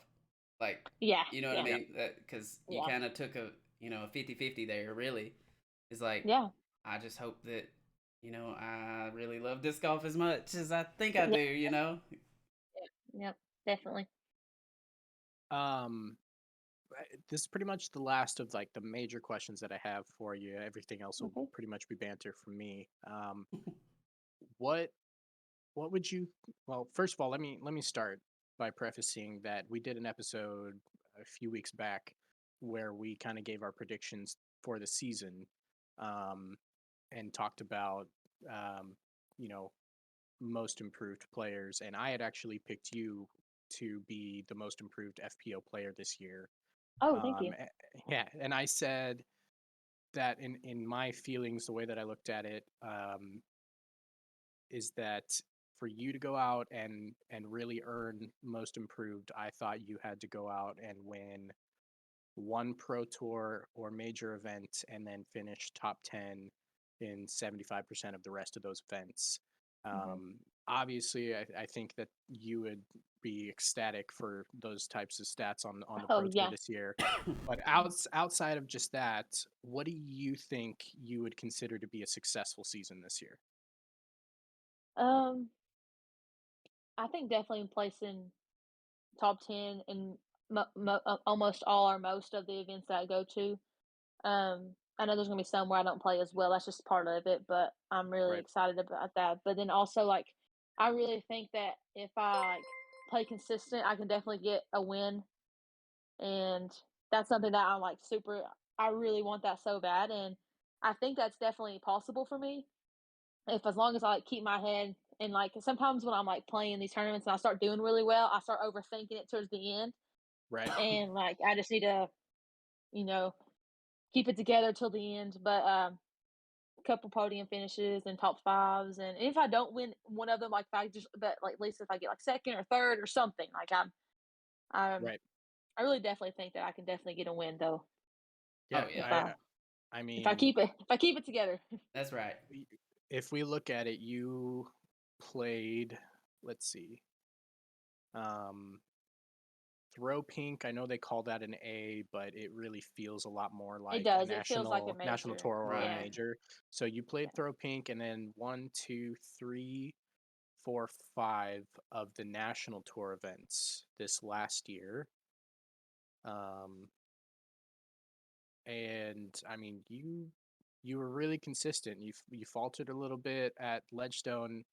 Like, Yeah, you know what I yeah, Yeah. mean? Because you yeah, kind of took a 50-50 there, really. It's like, yeah, I just hope that, I really love disc golf as much as I think I yeah, do. yeah, definitely. Um, this is pretty much the last of like the major questions that I have for you. Everything else will Okay. pretty much be banter from me. What what would you? Well, first of all, let me start by prefacing that we did an episode a few weeks back where we kind of gave our predictions for the season, um, and talked about um, you know most improved players, and I had actually picked you to be the most improved FPO player this year. Oh, thank you. Yeah, and I said that in my feelings, the way that I looked at it, is that for you to go out and really earn most improved, I thought you had to go out and win one pro tour or major event and then finish top 10 in 75% of the rest of those events. Hmm. Um, Obviously, I think that you would be ecstatic for those types of stats on the Oh pro tour yeah. this year. But Mhm. outside of just that, what do you think you would consider to be a successful season this year? Um, I think definitely placing top 10 in almost all or most of the events that I go to. I know there's gonna be some where I don't play as well. That's just part of it, but I'm really Right. excited about that. But then also, like, I really think that if I like play consistent, I can definitely get a win, and that's something that I'm like super. I really want that so bad, and I think that's definitely possible for me if as long as I like keep my head and like sometimes when I'm like playing these tournaments and I start doing really well, I start overthinking it towards the end, Right. and like I just need to you know keep it together till the end. But couple podium finishes and top fives, and if I don't win one of them, like if I just but like at least if I get like second or third or something, like I'm Right. I really definitely think that I can definitely get a win though Yeah. Oh if yeah, I I mean, keep it together. that's right. y- if we look at it, you played. Let's see. Um, Throw Pink. I know they call that an A, but it really feels a lot more It like a does. It feels like a national major. tour or a Yeah. Right. major. So you played Yeah. Throw Pink, and then 1, 2, 3, 4, 5 of the national tour events this last year. Um, and I mean, you were really consistent. You faltered a little bit at Ledgestone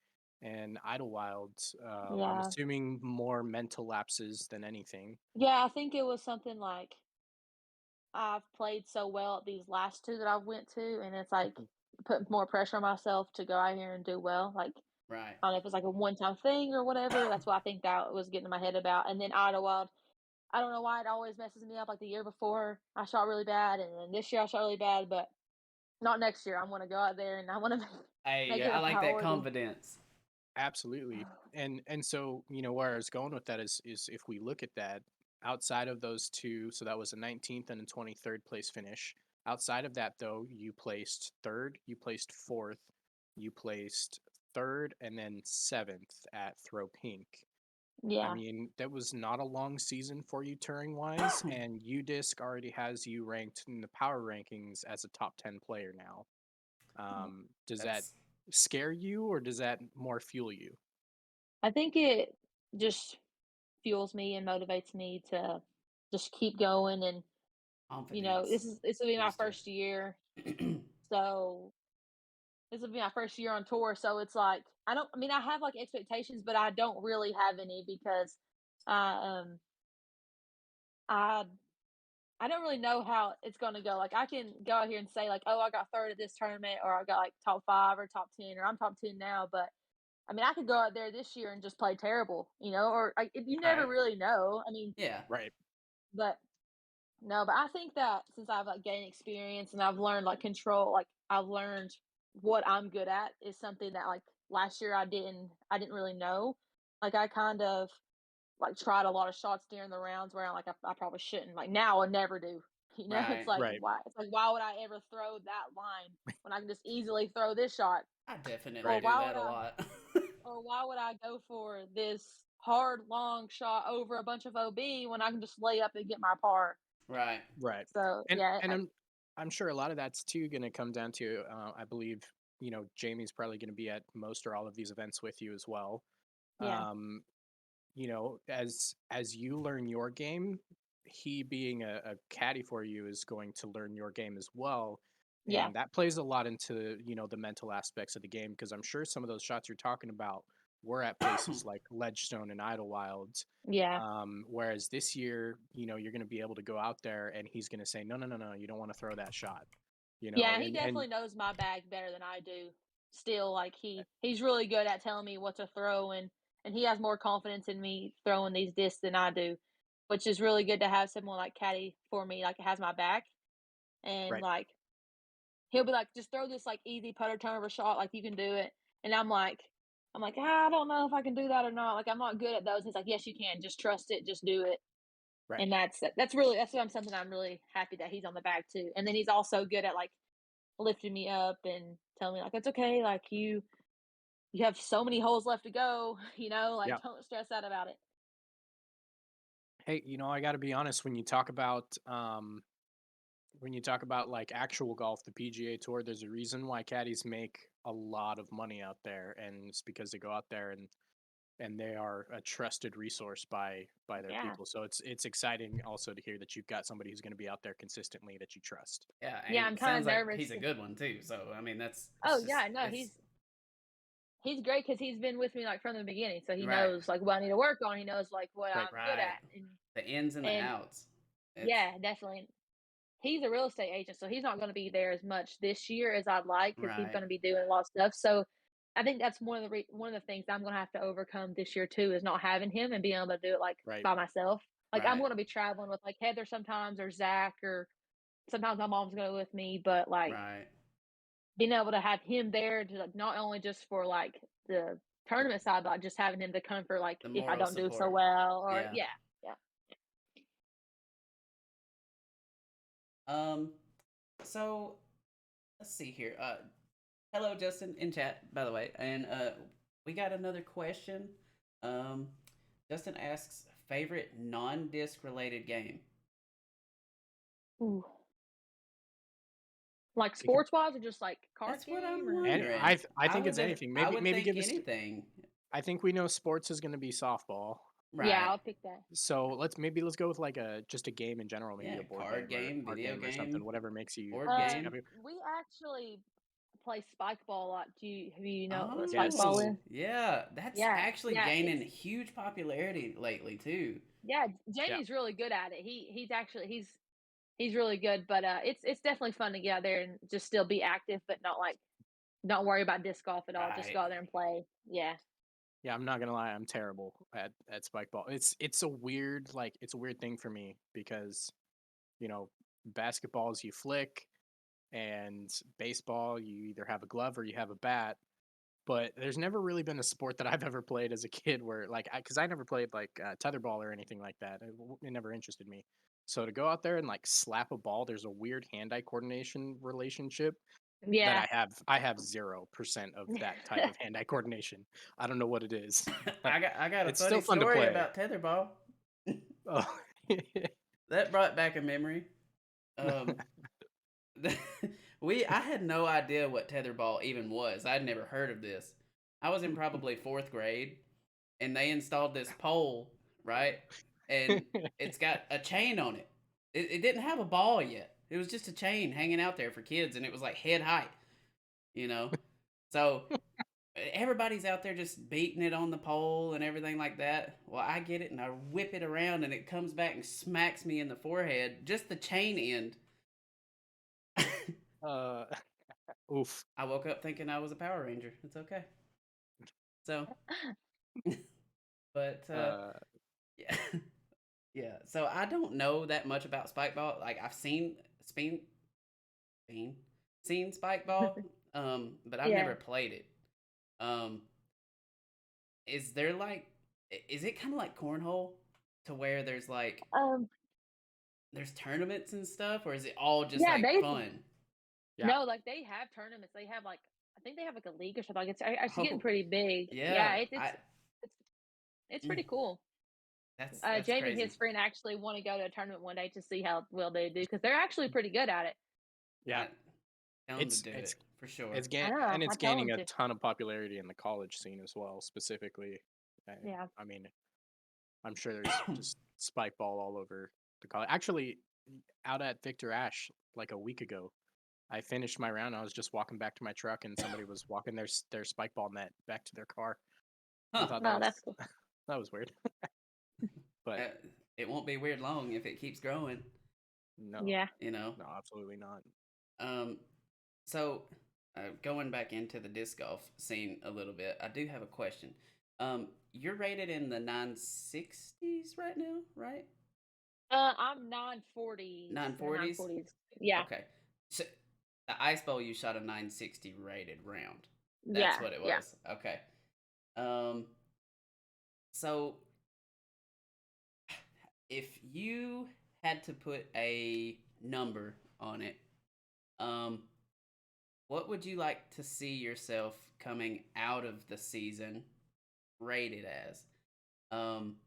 and Idlewild. I'm Yeah. assuming more mental lapses than anything. Yeah, I think it was something like I've played so well at these last 2 that I've went to, and it's like put more pressure on myself to go out here and do well. Like, Right. I don't know if it's like a one-time thing or whatever. That's what I think that was getting in my head about. And then Idlewild, I don't know why it always messes me up. Like the year before, I shot really bad, and then this year I shot really bad, but not next year. I want to go out there and I want to make Hey, it Yeah, I a like that priority. confidence. absolutely. And so, where I was going with that is if we look at that outside of those two, so that was a 19th and a 23rd place finish. Outside of that though, you placed third, you placed fourth, you placed third and then seventh at Throw Pink. I Yeah. mean, that was not a long season for you touring wise, and UDisc already has you ranked in the power rankings as a top 10 player now. Does that That's scare you or does that more fuel you? I think it just fuels me and motivates me to just keep going. And, confidence this will be my booster. first year. So this will be my first year on tour, so it's like I mean, I have, like, expectations, but I don't really have any because, uh, um, I I don't really know how it's gonna go. Like, I can go out here and say, like, "Oh, I got 3rd at this tournament," or "I got, like, top 5 or top 10," or "I'm top 10 now," but, I mean, I could go out there this year and just play terrible, or, like, you never Right. really know. I mean, Yeah. Right. but no, but I think that since I've like gained experience and I've learned like control, like I've learned what I'm good at is something that like last year I didn't really know. Like I kind of like tried a lot of shots during the rounds where I probably shouldn't. Like now I never do. It's Right. like Right. why would I ever throw that line when I can just easily throw this shot? I definitely Or Right. do why would that a I lot. go for this hard long shot over a bunch of OB when I can just lay up and get my par? Right. Right. So And yeah, and I'm sure a lot of that's too going to come down to I believe, Jamie's probably going to be at most or all of these events with you as well. yeah. Um, as you learn your game, he being a caddy for you is going to learn your game as well. Yeah. And that plays a lot into, the mental aspects of the game because I'm sure some of those shots you're talking about were at places like Ledgestone and Idlewild. Yeah. Whereas this year, you're going to be able to go out there and he's going to say, no, no, no, no, you don't want to throw that shot, Yeah, he and definitely knows my bag better than I do. Still, like he's really good at telling me what to throw, and he has more confidence in me throwing these discs than I do, which is really good to have someone like Caddy for me, like has my back, and right, like he'll be like, just throw this like easy putter turnover shot, like you can do it, and I'm like, I don't know if I can do that or not. Like I'm not good at those. He's like, yes, you can. Just trust it. Just do it. right. And that's what I'm something I'm really happy that he's on the back too. And then he's also good at like lifting me up and telling me like it's okay, like you have so many holes left to go, like Yeah. don't stress out about it. Hey, I got to be honest when you talk about like actual golf, the PGA Tour, there's a reason why caddies make a lot of money out there, and it's because they go out there and and they are a trusted resource by their Yeah. people. So it's exciting also to hear that you've got somebody who's going to be out there consistently that you trust. Yeah, Yeah, and I'm it kind sounds of like nervous. he's a good one too. So I mean, that's Oh it's just yeah, no, it's he's great because he's been with me like from the beginning, so he right, knows like what I need to work on. He knows like what Right. I'm good right. at, The ins and the and outs. It's yeah, definitely. He's a real estate agent, so he's not going to be there as much this year as I'd like because he's right, going to be doing a lot of stuff. So I think that's one of the things I'm going to have to overcome this year too is not having him and being able to do it like Right. by myself. Like I'm right, going to be traveling with like Heather sometimes or Zach or sometimes my mom's going to go with me, but like right. being able to have him there to like not only just for like the tournament side, but like, just having him to come for like The if I moral don't do so support. well or Yeah. yeah, yeah. Um. So let's see here. Hello, Justin in chat, by the way, and we got another question. Um, Justin asks favorite non-disc related game. Ooh. Like We can, sports wise or just like card That's what game I'm or and wondering. I think it's anything. I Maybe would maybe think give us. anything. I think we know sports is going to be softball. yeah, Right. I'll pick that. So let's go with like just a game in general, maybe Yeah, a board card game or game, card video game or something, game, whatever makes you. board game. We actually play spike ball a lot. Have you know what spike Yes. ball is? Oh, yeah. That's Yeah, actually yeah, gaining it's huge popularity lately too. yeah. Yeah. Jamie's really good at it. He's really good, but it's definitely fun to get out there and just still be active, but not like don't worry about disc golf at all. Just Right. go out there and play. Yeah, Yeah, I'm not gonna lie, I'm terrible at spike ball. It's a weird it's a weird thing for me because basketballs you flick and baseball you either have a glove or you have a bat. But there's never really been a sport that I've ever played as a kid where because I never played tetherball or anything like that. It never interested me. So to go out there and like slap a ball, there's a weird hand-eye coordination relationship that yeah. I have 0% of that type of hand-eye coordination. I don't know what it is. I got a It's funny still fun to story play. about tetherball. Oh. That brought back a memory. Um, I had no idea what tetherball even was. I'd never heard of this. I was in probably 4th grade, and they installed this pole, right? And it's got a chain on it. It didn't have a ball yet. It was just a chain hanging out there for kids, and it was like head height, you know? So everybody's out there just beating it on the pole and everything like that. Well, I get it, and I whip it around, and it comes back and smacks me in the forehead, just the chain end. uh, oof. I woke up thinking I was a Power Ranger. It's okay. So, but Uh, yeah, yeah. So I don't know that much about spike ball. Like I've spin, seen spike ball, but I've Yeah. never played it. Um, is there is it kind of like cornhole to where Um. there's tournaments and stuff, or is it all just Yeah. like fun? yeah. No, like they have tournaments. They have like I think they have like a league or something. Like it's actually getting Oh, pretty big. yeah. Yeah. It's it's Mm, pretty cool. that's Jamie and crazy. his friend actually want to go to a tournament one day to see how well they do because they're actually pretty good at it. Yeah. Tell them to do it for sure. I know. I It's tell them gaining a to. ton of popularity in the college scene as well, specifically. I, Yeah. I mean, I'm sure there's just spike ball all over the college. Actually, out at Victor Ash like a week ago, I finished my round. I was just walking back to my truck, and somebody was walking their spike ball net back to their car. I Huh. thought No, that's cool. that was weird, but It won't be weird long if it keeps growing. no, Yeah. No, absolutely not. Um, so going back into the disc golf scene a little bit, I do have a question. You're rated in the 960s right now, right? I'm 940s. 940s. 940s. Yeah. Okay. So the ice bowl you shot a 960 rated round. That's Yeah. what it Yeah. was. Okay. Um. So if you had to put a number on it, um, what would you like to see yourself coming out of the season rated as? Um,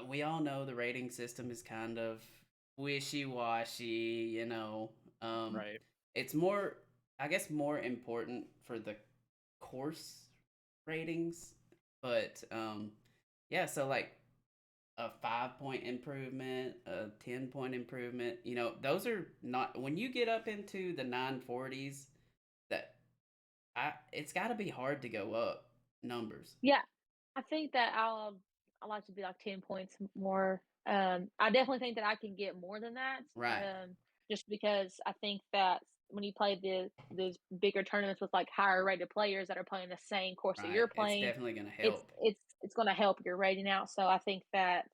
we all know the rating system is kind of wishy washy, you know. Right. It's I guess, more important for the course ratings, But yeah, so like a 5 point improvement, a 10 point improvement, those are not when you get up into the 940s. That it's got to be hard to go up numbers. Yeah, I think that I like to be like 10 points more. I definitely think that I can get more than that. Right, Just because I think that when you play those bigger tournaments with like higher rated players that are playing the same course that right. you're It's playing, definitely gonna it's help. it's it's going to help your rating out. So I think that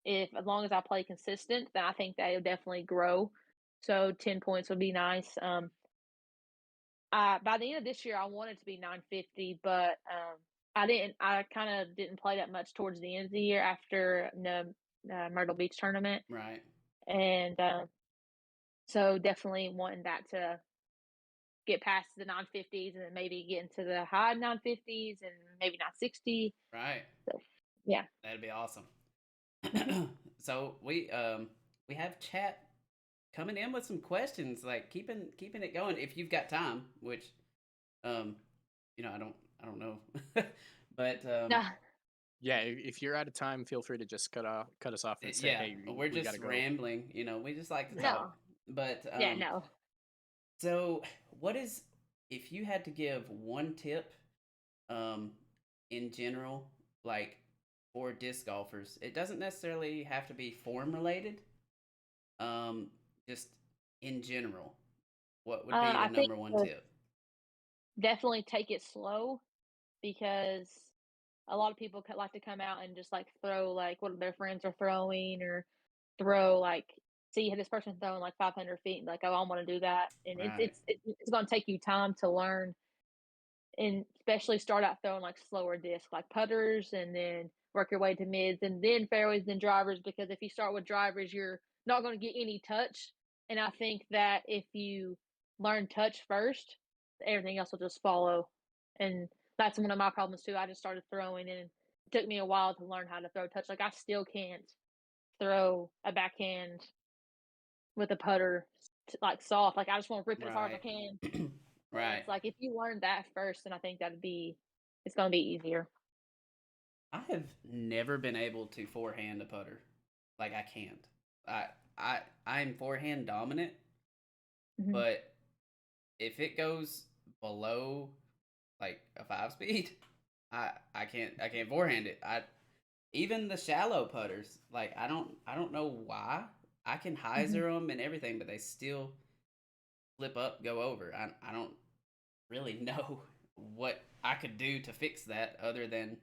if as long as I play consistent, then I think that it'll definitely grow. So 10 points would be nice. By the end of this year, I wanted to be 950, but I didn't. I kind of didn't play that much towards the end of the year after the Myrtle Beach tournament, Right, and so definitely wanting that to get past the 950s and then maybe get into the high 950s and maybe 960. right. So yeah. That'd be awesome. Hmm. So we have chat coming in with some questions, like keeping it going if you've got time, which um I don't know. But No, Yeah, if you're out of time, feel free to just cut us off and say, yeah, "Hey, we're we gotta just go." rambling, we just like to talk. no, But yeah, no. so what is if you had to give one tip um in general, like for disc golfers, it doesn't necessarily have to be form related, um just in general, what would be the I think number one tip? definitely take it slow because a lot of people like to come out and just like throw like what their friends are throwing or throw like see this person throwing like 500 feet and like oh I want to do that and Right, it's going to take you time to learn and especially start out throwing like slower discs like putters and then work your way to mids and then fairways then drivers because if you start with drivers you're not going to get any touch and I think that if you learn touch first everything else will just follow and that's one of my problems too. I just started throwing and it took me a while to learn how to throw touch like I still can't throw a backhand with a putter like soft like I just want to rip it as hard as right. I can and Right. it's like if you learn that first, then I think it's gonna be easier. I have never been able to forehand a putter. Like I can't. I I'm forehand dominant, Mhm. but if it goes below like a 5 speed, I can't forehand it. I even the shallow putters, like I don't know why. I can Mhm. hyzer them and everything, but they still flip up, go over. I don't really know what I could do to fix that other than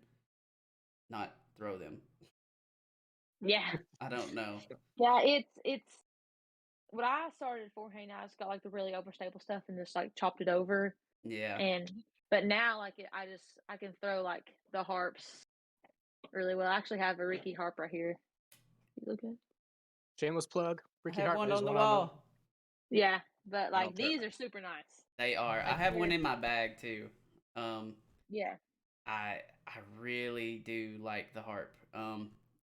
not throw them. Yeah, I don't know. yeah. It's when I started forehand, I just got like the really overstable stuff and just like chopped it over. Yeah. And but now like I can throw like the harps really well. I actually have a Ricky harp right here. You look good. Shameless plug. I Ricky have Hart one is on the one on the. wall. Yeah, but I don't like throw. these are super nice. They are. I Like have one they're in my bag too. Um, yeah. I really do like the harp.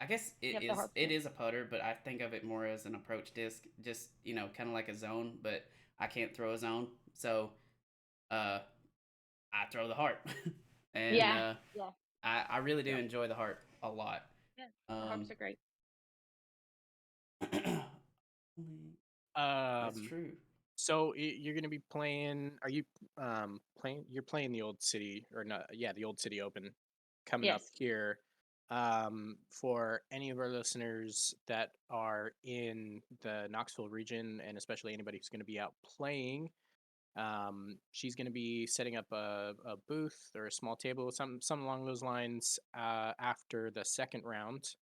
I guess it Yep, the is harp's it good. is a putter, but I think of it more as an approach disc, just kind of like a zone. But I can't throw a zone, so uh, I throw the harp, and Yeah, yeah, I really do Yeah. enjoy the harp a lot. yeah. The Um, harps are great. that's Um. true. So you're gonna be playing? Are you playing? You're playing the Old City or not? Yeah, the Old City Open coming up Yes. here. For any of our listeners that are in the Knoxville region, and especially anybody who's going to be out playing, she's going to be setting up a booth or a small table, something along those lines, after the second round,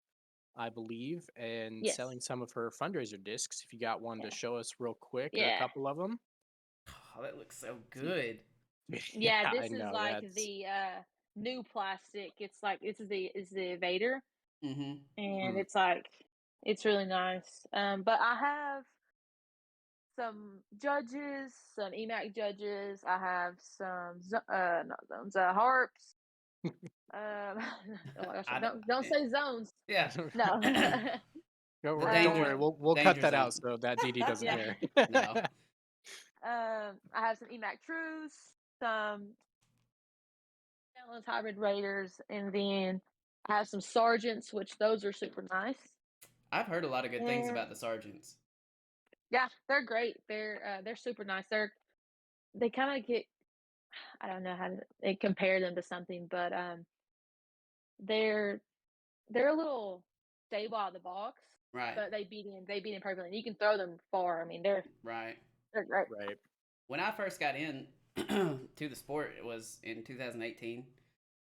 I believe, and Yes. selling some of her fundraiser discs. If you got one to Yeah. show us real quick, or a Yeah. couple of them. Oh, that looks so good. Yeah, Yeah, I this is know like that's. the new plastic. It's like this is the Vader Mm-hmm. and Mm. it's like it's really nice. But I have some judges, some EMAC judges. I have some not zones, harps. Oh my gosh, don't say zones. Yeah. No. The Don't danger worry, um we'll cut danger that out zone. so that DD doesn't yeah. hear. No. I have some EMAC truths, some Felons, Hybrid Raiders, and then I have some sergeants, which those are super nice. I've heard a lot of good things And about the sergeants. yeah, they're great. They're super nice. They kind of get, I don't know how to they compare them to something, but they're they're a little stable out of the box, Right, but they beat in perfectly. And you can throw them far. I mean, right. they're great. Right. When I first got in to the sport, it was in 2018,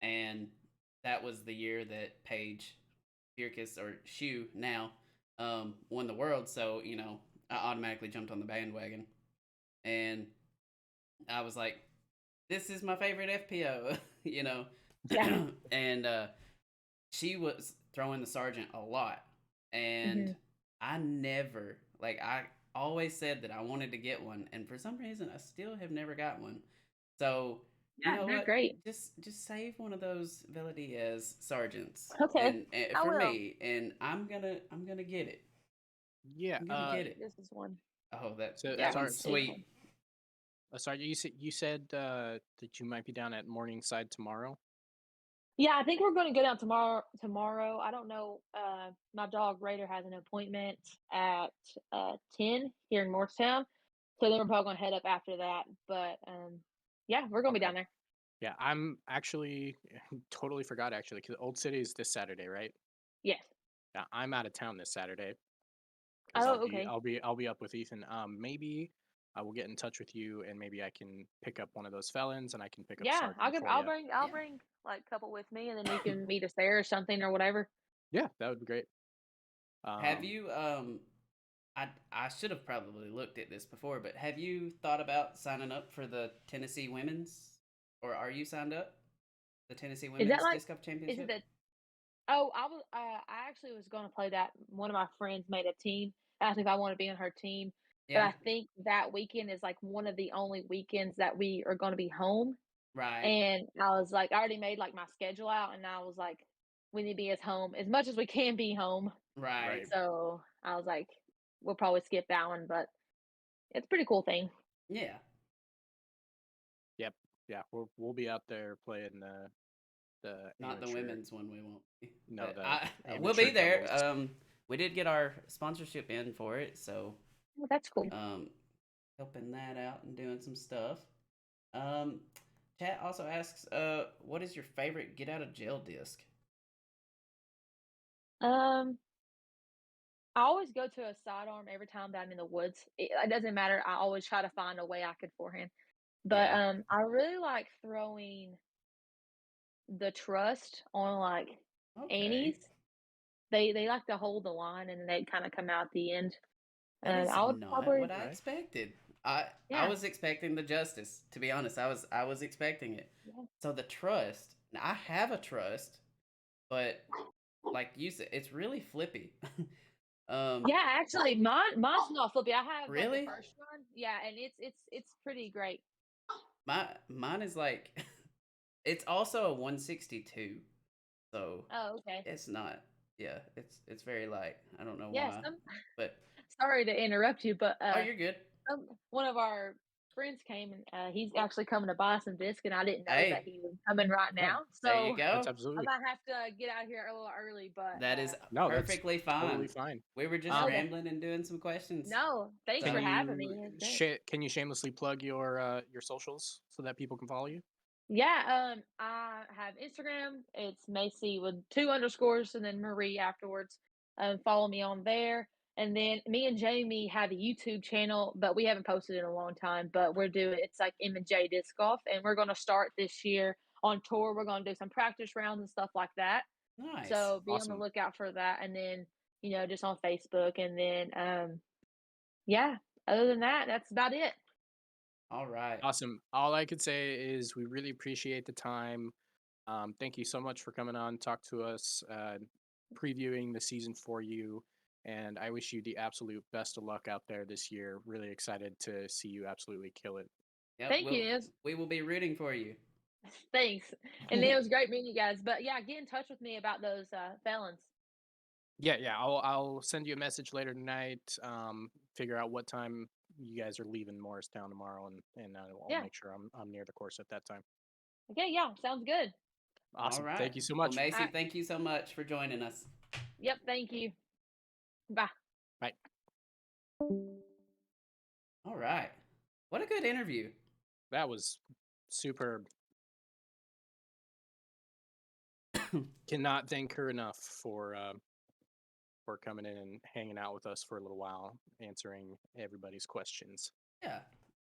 and that was the year that Paige Firkus, or Shu now, won the world. So I automatically jumped on the bandwagon, and I was like, "This is my favorite FPO," Yeah. and she was throwing the sergeant a lot, and hmm I never I always said that I wanted to get one, and for some reason I still have never got one. So you Yeah, know they're what? great. Just save one of those Velediaz sergeants, Okay, and I for will. me, and I'm gonna get it. Yeah. I'm gonna I get think it. this is one. Oh, So Yeah, that sorry, one's it's sweet. one. sorry. You said that you might be down at Morningside tomorrow. Yeah, I think we're going to go down tomorrow. I don't know. My dog Raider has an appointment at 10 here in Morristown. So then we're probably going to head up after that. But yeah, we're going to be Okay. down there. Yeah, I'm actually totally forgot actually because Old City is this Saturday, right? Yes. Yeah, I'm out of town this Saturday because Oh, okay. I'll be up with Ethan. Maybe I will get in touch with you and maybe I can pick up one of those felons and I can pick up Yeah, Sergeant for I'll you. bring I'll Yeah. bring like a couple with me, and then you can meet us there or something or whatever. Yeah, that would be great. Have Um, you I should have probably looked at this before, but have you thought about signing up for the Tennessee Women's, or are you signed up? The Tennessee Is that Women's like? Disc Golf Is it Championship? the? Oh, I actually was going to play that. One of my friends made a team, asked me if I want to be on her team, but Yeah. I think that weekend is like one of the only weekends that we are going to be home. Right. And I was like, I already made like my schedule out, and I was like, we need to be as home as much as we can be home. Right. right. So I was like, we'll probably skip that one, but it's a pretty cool thing. Yeah. Yep. Yeah, we'll be out there playing the Not the amateur. women's one, we won't be. No, But the we'll amateur be there. doubles. We did get our sponsorship in for it, so Well, that's cool. helping that out and doing some stuff. Um, Chat also asks, what is your favorite get out of jail disc? Um, I always go to a sidearm every time that I'm in the woods. It doesn't matter. I always try to find a way I could forehand. But Yeah. I really like throwing the trust on like Okay. Annie's. They like to hold the line and they kind of come out at the end. That And is I would not probably what I Okay. expected. I yeah, was expecting the justice, to be honest. I was expecting it. yeah. So the trust. Now, I have a trust, but like you said, it's really flippy. um, Yeah, actually mine's not flippy. I have like a really? first one. Yeah, and it's pretty great. Mine is like it's also a 162. So Oh, okay. it's not. Yeah, it's very light. I don't know Yeah, why, but sorry to interrupt you, but oh, you're good. one of our friends came and he's actually coming to buy some disc, and I didn't know that Hey, he was coming right No, now. there you So that's go. I absolutely might have to get out here a little early, but That is no, that's perfectly totally fine. fine. We were just no, Um, rambling and doing some questions. no, thanks can for So, having you me. It's great. can you shamelessly plug your socials so that people can follow you? Yeah, I have Instagram. It's Macie with two underscores and then Marie afterwards. Follow me on there. And then me and Jamie have a YouTube channel, but we haven't posted in a long time. But it's like M&J Disc Golf, and we're going to start this year on tour. We're going to do some practice rounds and stuff like that. nice. So be on the Awesome. lookout for that. And then, just on Facebook. And then, yeah, other than that, that's about it. All right. Awesome. All I could say is we really appreciate the time. Thank you so much for coming on, talk to us, previewing the season for you. And I wish you the absolute best of luck out there this year. Really excited to see you absolutely kill it. Yep, Thank you, Niz. we will be rooting for you. Thanks. And it was great meeting you guys. But yeah, get in touch with me about those felons. Yeah, yeah. I'll send you a message later tonight. Figure out what time you guys are leaving Morristown tomorrow, and I'll Yeah. make sure I'm near the course at that time. Okay. Yeah. Sounds good. All Awesome. right. Thank you so Well, much. Macie, I, thank you so much for joining us. yep. Thank you. Bye. Bye. All right. What a good interview. That was superb. Cannot thank her enough for coming in and hanging out with us for a little while, answering everybody's questions. Yeah.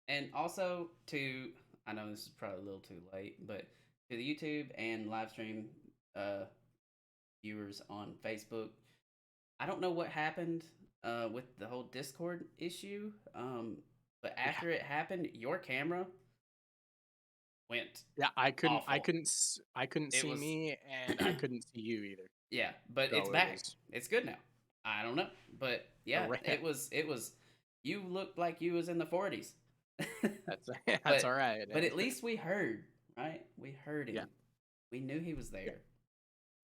And also I know this is probably a little too late, but to the YouTube and live stream viewers on Facebook, I don't know what happened with the whole Discord issue, but after it happened, your camera went Yeah, I couldn't awful. It see was me, and I couldn't see you either. yeah, but it's So it back. was It's good now. I don't know, but yeah, correct. it was. You looked like you was in the 40s. That's But all right. but at least we heard, right? We heard him. Yeah. We knew he was there. Yeah.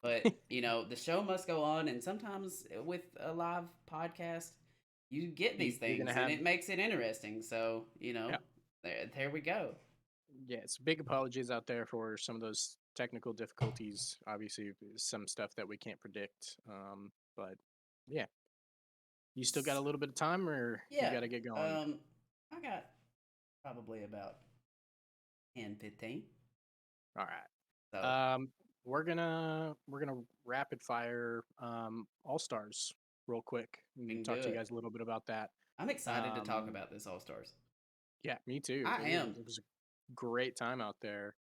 But the show must go on, and sometimes with a live podcast, you get these You're things, gonna and have it makes it interesting. So yeah. there we go. Yes, big apologies out there for some of those technical difficulties. Obviously, some stuff that we can't predict. But yeah, you still got a little bit of time, or you Yeah. got to get going? I got probably about 10-15. All right. So We're gonna rapid fire all stars real quick we and can talk do to you it. guys a little bit about that. I'm excited to talk Um, about this All Stars. yeah, me too. I am. It was a great time out there.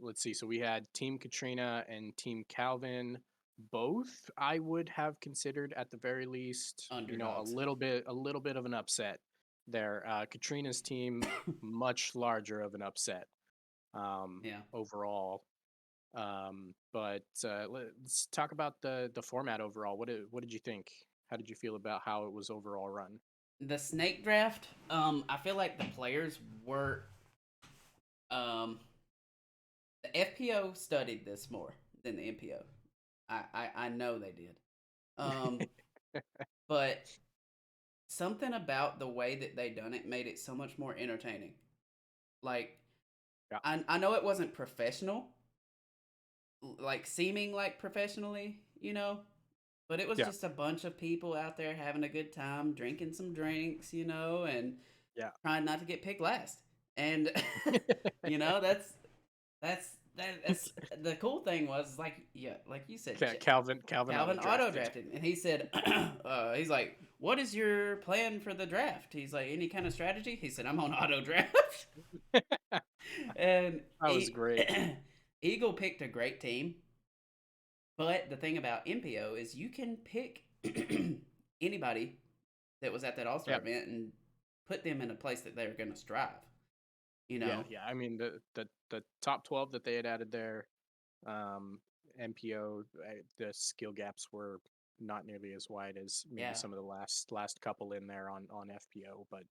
Let's see. So we had Team Katrina and Team Calvin. Both I would have considered at the very least, Underdogs. a little bit of an upset there. Katrina's team much larger of an upset Yeah. overall. But let's talk about the format overall. What did you think? How did you feel about how it was overall run? The snake draft, I feel like the players were the FPO studied this more than the MPO. I know they did. But something about the way that they done it made it so much more entertaining. Like Yeah. I know it wasn't professional, like seeming like professionally, but it was Yeah. just a bunch of people out there having a good time, drinking some drinks, and Yeah. trying not to get picked last. And that's the cool thing was like you said, Calvin auto drafted, and he said, he's like, "What is your plan for the draft?" He's like, "Any kind of strategy?" He said, "I'm on auto draft." And that was great. Eagle picked a great team, but the thing about MPO is you can pick anybody that was at that All-Star event and put them in a place that they're going to strive. Yeah. I mean the top 12 that they had added there, MPO, the skill gaps were not nearly as wide as maybe some of the last couple in there on FPO, but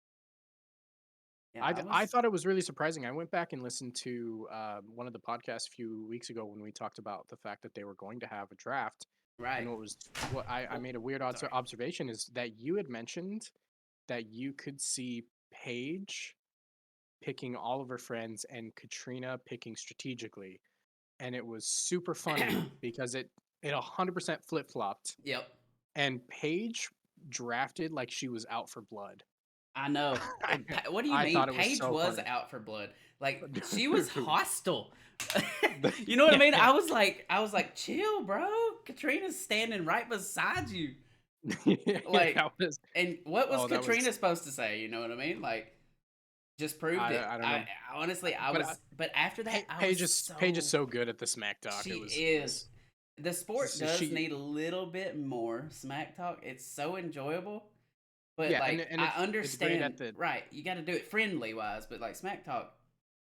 yeah, I thought it was really surprising. I went back and listened to one of the podcasts a few weeks ago when we talked about the fact that they were going to have a draft. right. And what I made a weird observation is that you had mentioned that you could see Paige picking all of her friends and Katrina picking strategically. And it was super funny because it 100% flip-flopped. Yep. And Paige drafted like she was out for blood. I know. What do you mean? Paige was out for blood. Like she was hostile. You know what I mean? I was like, chill, bro. Katrina's standing right beside you. Like, and what was Katrina supposed to say? You know what I mean? Like, just proved it. I don't know. Honestly, but after that, Paige is so good at the smack talk. She is. The sport does need a little bit more smack talk. It's so enjoyable. But yeah, like, and I understand, right? You got to do it friendly wise, but like smack talk.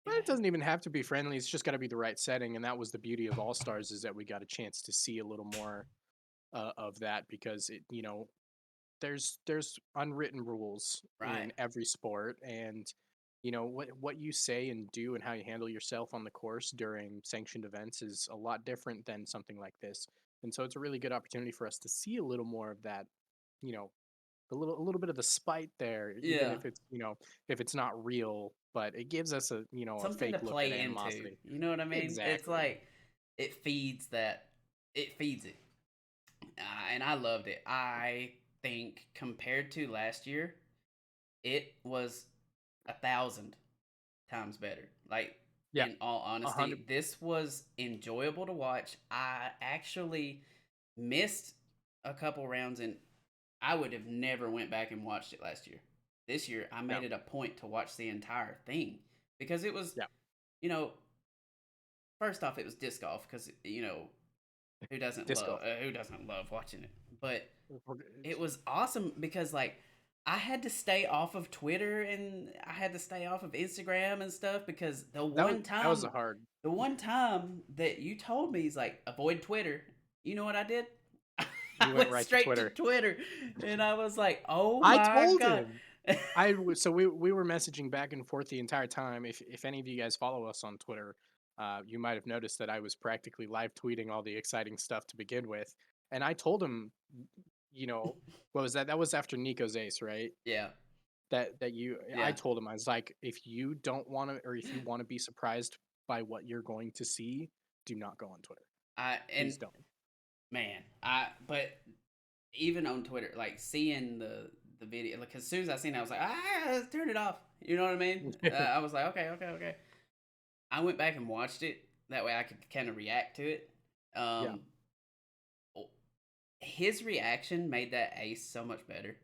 But it doesn't even have to be friendly. It's just got to be the right setting, and that was the beauty of All Stars is that we got a chance to see a little more of that because there's unwritten rules in every sport, and what you say and do and how you handle yourself on the course during sanctioned events is a lot different than something like this, and so it's a really good opportunity for us to see a little more of that, a little bit of the spite there, even if it's if it's not real, but it gives us a something fake to look play at animosity. into. You know what I mean? Exactly. It's like it feeds that. It feeds it, and I loved it. I think compared to last year, it was 1,000 times better. Like, Yeah, in all a hundred. honesty, this was enjoyable to watch. I actually missed a couple rounds, and I would have never went back and watched it last year. This year, I Yeah, made it a point to watch the entire thing because it was, yeah. you know, first off, it was disc golf because Disc golf. who doesn't love watching it, but it It's- was awesome because like I had to stay off of Twitter and I had to stay off of Instagram and stuff because that was a hard. the one time that you told me is like avoid Twitter, you know what I did? I You went went right to straight to Twitter. Twitter and I was like, "Oh I my told god." him. So we were messaging back and forth the entire time. If any of you guys follow us on Twitter, you might have noticed that I was practically live tweeting all the exciting stuff to begin with. And I told him, you know, what was that? That was after Nico's ace, right? Yeah. I Yeah. told him, I was like, if you don't want to, or if you want to be surprised by what you're going to see, do not go on Twitter. I and Please don't. man, I but even on Twitter, like seeing the video, like as soon as I seen it, I was like, turn it off. You know what I mean? I was like, okay, okay, okay. I went back and watched it. That way I could kind of react to it. Yeah. His reaction made that ace so much better.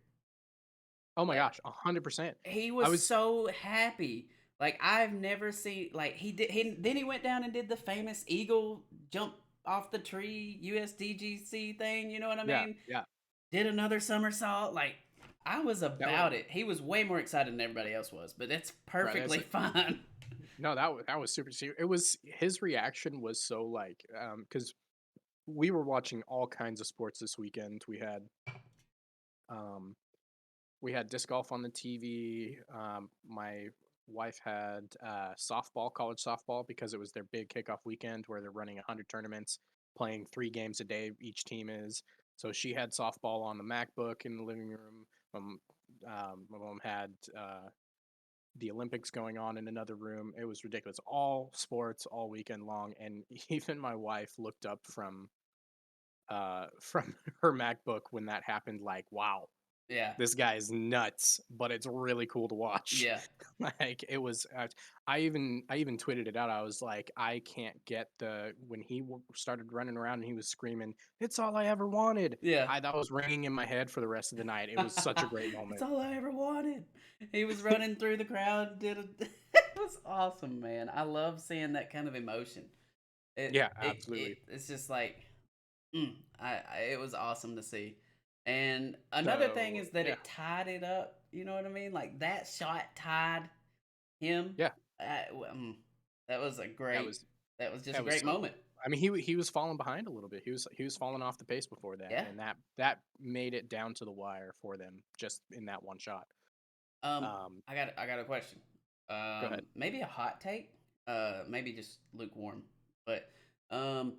Oh my Like gosh, 100%. he I was was, so happy. Like I've never seen like he did. Then he went down and did the famous eagle jump off the tree USDGC thing. You know what I yeah, mean? yeah. Did another somersault. Like I was That was, about it. He was way more excited than everybody else was, but that's right. perfectly fine. No, that was super serious. It was his reaction was so like because we were watching all kinds of sports this weekend. Um we had disc golf on the TV. My wife had softball, college softball, because it was their big kickoff weekend where they're running 100 tournaments, playing 3 games a day. Each team is. So she had softball on the MacBook in the living room. My mom had the Olympics going on in another room. It was ridiculous. All sports all weekend long, and even my wife looked up from her MacBook when that happened. Like, wow, Yeah. this guy is nuts, but it's really cool to watch. Yeah. Like it was. I even tweeted it out. I was like, I can't get the when he started running around and he was screaming, "It's all I ever wanted." Yeah. That was ringing in my head for the rest of the night. It was such a great It's moment. all I ever wanted. He was running through the crowd. It was awesome, man. I love seeing that kind of emotion. Yeah, absolutely. It's just like, it was awesome to see. And another thing So is that yeah, it tied it up. You know what I mean? Like that shot tied him. yeah. That was That was that was just a that was great so moment. cool. I mean, he was falling behind a little bit. He was falling off the pace before that, Yeah. and that made it down to the wire for them just in that one shot. Um, I got a question. go ahead. Maybe a hot take. Maybe just lukewarm. But um,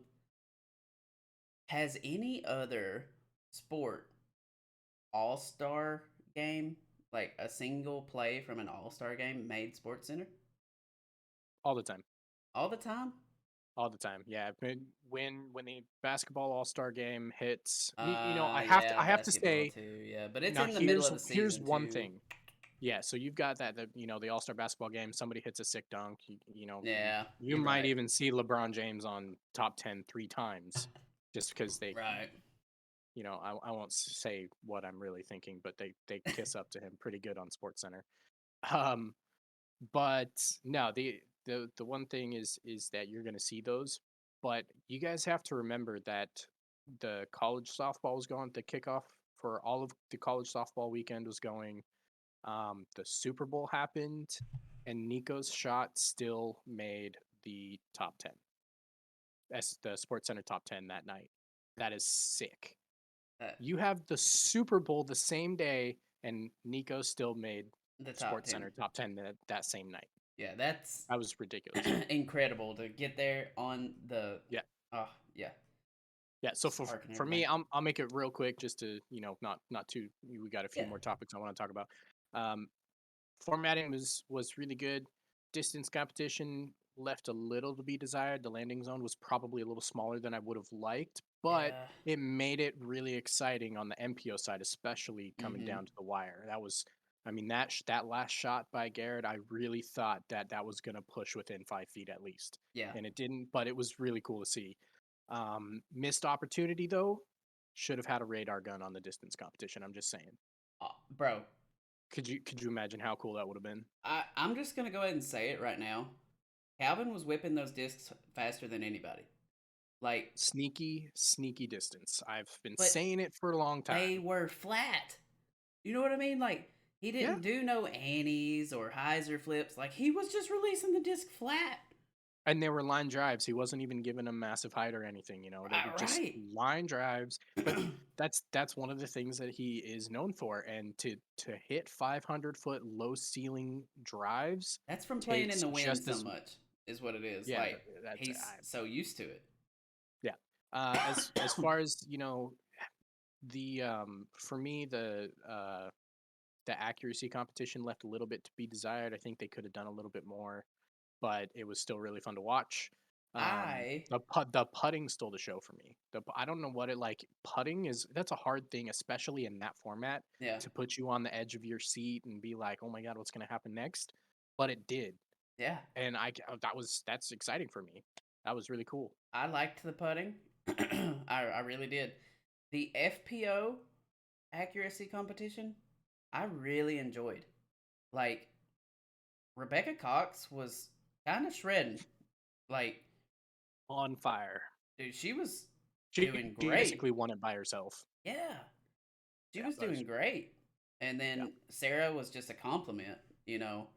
has any other sport all star game, like a single play from an all star game, made Sports Center All the time. all the time? All the time. Yeah. When the basketball All-Star game hits, I Yeah, have to basketball say, too. Yeah, but it's now in the middle here's of the here's season one too. thing. Yeah, so you've got the All-Star basketball game, somebody hits a sick dunk, Yeah, you you're might right. even see LeBron James on top 10 3 times just because they, Right. I won't say what I'm really thinking, but they kiss up to him pretty good on Sports Center. Um, but no, the one thing is that you're going to see those, but you guys have to remember that the college softball was going, the kickoff for all of the college softball weekend was going. The Super Bowl happened, and Nico's shot still made the top 10. That's the Sports Center top 10 that night. That is sick. Uh, You have the Super Bowl the same day, and Nico still made the top Sports 10. Center top 10 that same night. Yeah, that's That was ridiculous. incredible to get there on the. Yeah. Oh, yeah. Yeah, so for Spark and for me, everything. I'll make it real quick just to, not too, we got a few Yeah. more topics I want to talk about. Um, Formatting was really good. Distance competition left a little to be desired. The landing zone was probably a little smaller than I would have liked, but Yeah. it made it really exciting on the MPO side, especially coming Mhm. down to the wire. That was, I mean, that last shot by Garrett, I really thought that was going to push within 5 feet at least, Yeah. and it didn't. But it was really cool to see. Missed opportunity though. Should have had a radar gun on the distance competition. I'm just saying. Bro, Could you imagine how cool that would have been? I'm just gonna go ahead and say it right now. Calvin was whipping those discs faster than anybody. Like, Sneaky distance. I've been but saying it for a long they time. were flat. You know what I mean? Like, he Yeah. didn't do no annies or hyzer flips. Like, he was just releasing the disc flat. And they were line drives. He wasn't even giving a massive height or anything, They were just Right. line drives. But that's one of the things that he is known for. And to hit 500-foot low ceiling drives That's from playing in takes the wind just so as much, is what it is. yeah. Like, That's he's so used to it. yeah. As far as the for me the accuracy competition left a little bit to be desired. I think they could have done a little bit more, but it was still really fun to watch. I The putting stole the show for me. I don't know what it like. Putting that's a hard thing, especially in that format, Yeah. to put you on the edge of your seat and be like, oh my god, what's gonna happen next? But it did, Yeah. and that's exciting for me. That was really cool. I liked the putting. I really did. The FPO accuracy competition, I really enjoyed. Like, Rebecca Cox was kind of shredding. Like, On fire. dude, she was She doing great. basically won it by herself. Yeah, she Yeah, was that was, doing great. And yeah, then Sarah was just a compliment, you know.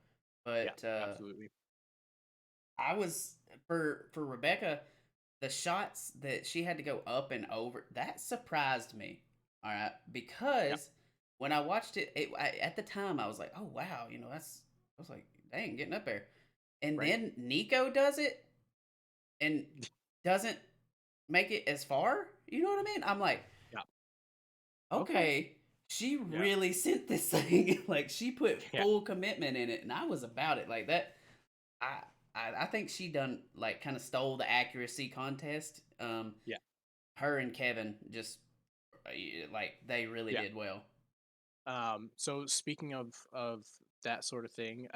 yeah, But absolutely. I was for Rebecca, the shots that she had to go up and over, that surprised me. All right, Yeah, because when I watched it, at the time I was like, "Oh wow," that's. I was like, "Dang, getting up there," and right. then Nico does it and doesn't make it as far. You know what I mean? I'm like, Yeah. Okay. okay, she Yeah. really sent this thing. Like, she put Yeah. full commitment in it, and I was about it. Like that, I I think she done like kind of stole the accuracy contest. Yeah. Her and Kevin just like they really Yeah. did well. So speaking of that sort of thing,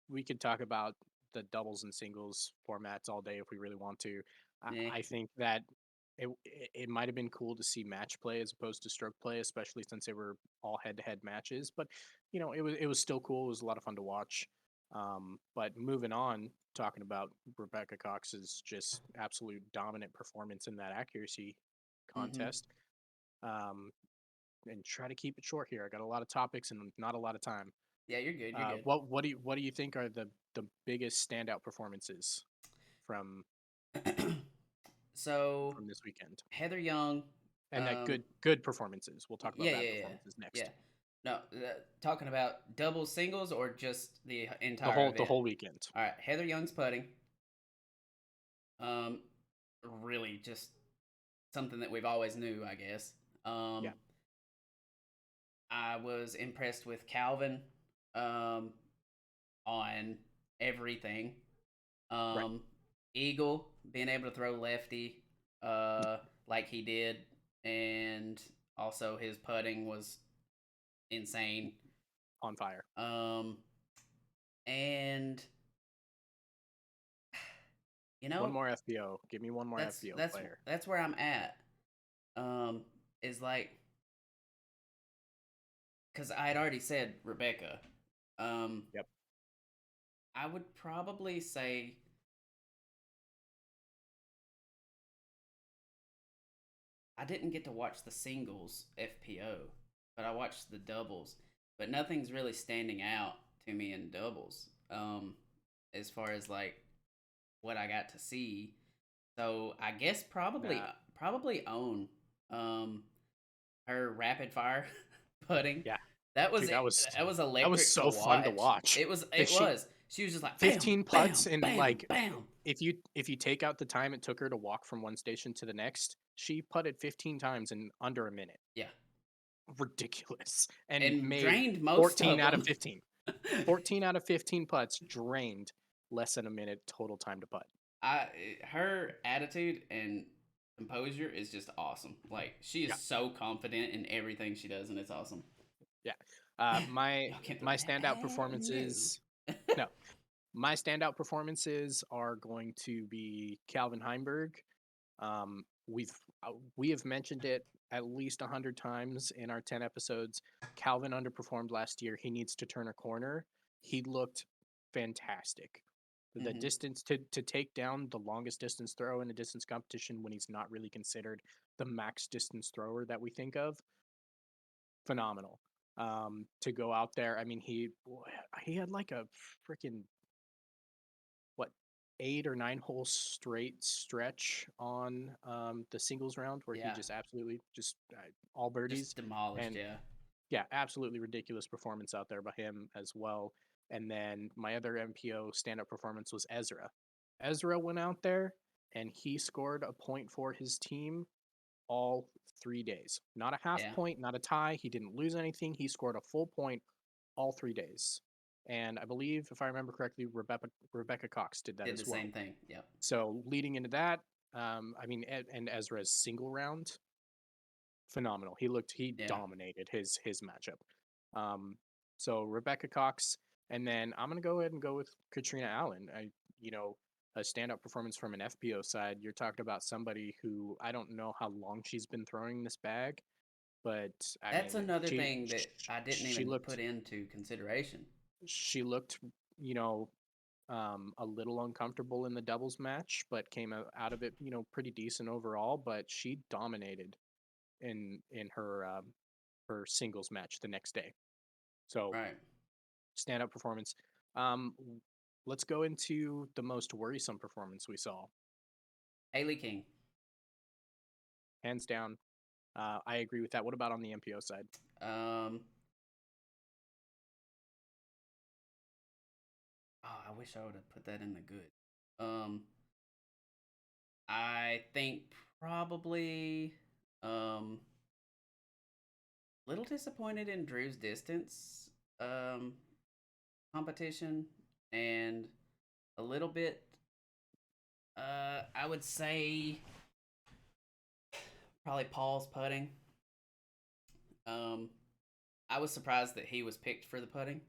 we could talk about the doubles and singles formats all day if we really want to. Yeah. I think that it might have been cool to see match play as opposed to stroke play, especially since they were all head-to-head matches. But it was still cool. It was a lot of fun to watch. But moving on, talking about Rebecca Cox's just absolute dominant performance in that accuracy Mm-hmm. contest. Um, and try to keep it short here. I got a lot of topics and not a lot of time. Yeah, you're good. You're good. What do you think are the biggest standout performances from So from this weekend? Heather Young, And that um, good performances. We'll talk about yeah, bad yeah, yeah, performances yeah. next. No, talking about doubles, singles, or just the The entire whole the event. whole weekend. All right, Heather Young's putting. Um, really just something that we've always knew, I guess. Yeah. I was impressed with Calvin, um, on everything. Right. Eagle being able to throw lefty, like he did, and also his putting was insane. On fire. And One more FBO. Give me one more that's FBO that's player. that's where I'm at. Is like, because I had already said Rebecca. Yep. I would probably say I didn't get to watch the singles FPO, but I watched the doubles. But nothing's really standing out to me in doubles. As far as like what I got to see. So I guess probably own her rapid fire putting. Yeah. That was Dude, that was electric so to fun to watch. watch. It was. She was just like 15 bam, putts bam, and bam, like bam. if you take out the time it took her to walk from one station to the next, she putted 15 times in under a minute. Yeah. Ridiculous. And And made drained most 14 of out them. of 15. 14 out of 15 putts drained. less than a minute total time to putt. Her attitude and composure is just awesome. Like she is so confident in everything she does, and it's awesome. Yeah. My standout performances. No, my standout performances are going to be Calvin Heinberg. We have mentioned it at least 100 times in our 10 episodes. Calvin underperformed last year. He needs to turn a corner. He looked fantastic. The distance to take down the longest distance throw in a distance competition when he's not really considered the max distance thrower that we think of, phenomenal. To go out there, I mean, he had like a freaking what 8 or 9 hole straight stretch on the singles round where he just absolutely just all birdies, just demolished. and absolutely ridiculous performance out there by him as well. And then my other MPO stand-up performance was Ezra. Ezra went out there and he scored a point for his team all 3 days. Not a half point, not a tie. He didn't lose anything. He scored a full point all 3 days. And I believe, if I remember correctly, Rebecca Cox did that as well. Did the same thing. Yep. So leading into that, I mean, and Ezra's single round, phenomenal. He dominated his matchup. So Rebecca Cox, and then I'm gonna go ahead and go with Katrina Allen. A standout performance from an FPO side. You're talking about somebody who I don't know how long she's been throwing this bag, but that's another thing that I didn't even put into consideration. She looked, a little uncomfortable in the doubles match, but came out of it, pretty decent overall. But she dominated in her singles match the next day. So stand-up performance. Let's go into the most worrisome performance we saw. Haley King. Hands down. I agree with that. What about on the MPO side? I wish I would have put that in the good. I think probably little disappointed in Drew's distance competition, and a little bit I would say probably Paul's putting. I was surprised that he was picked for the putting.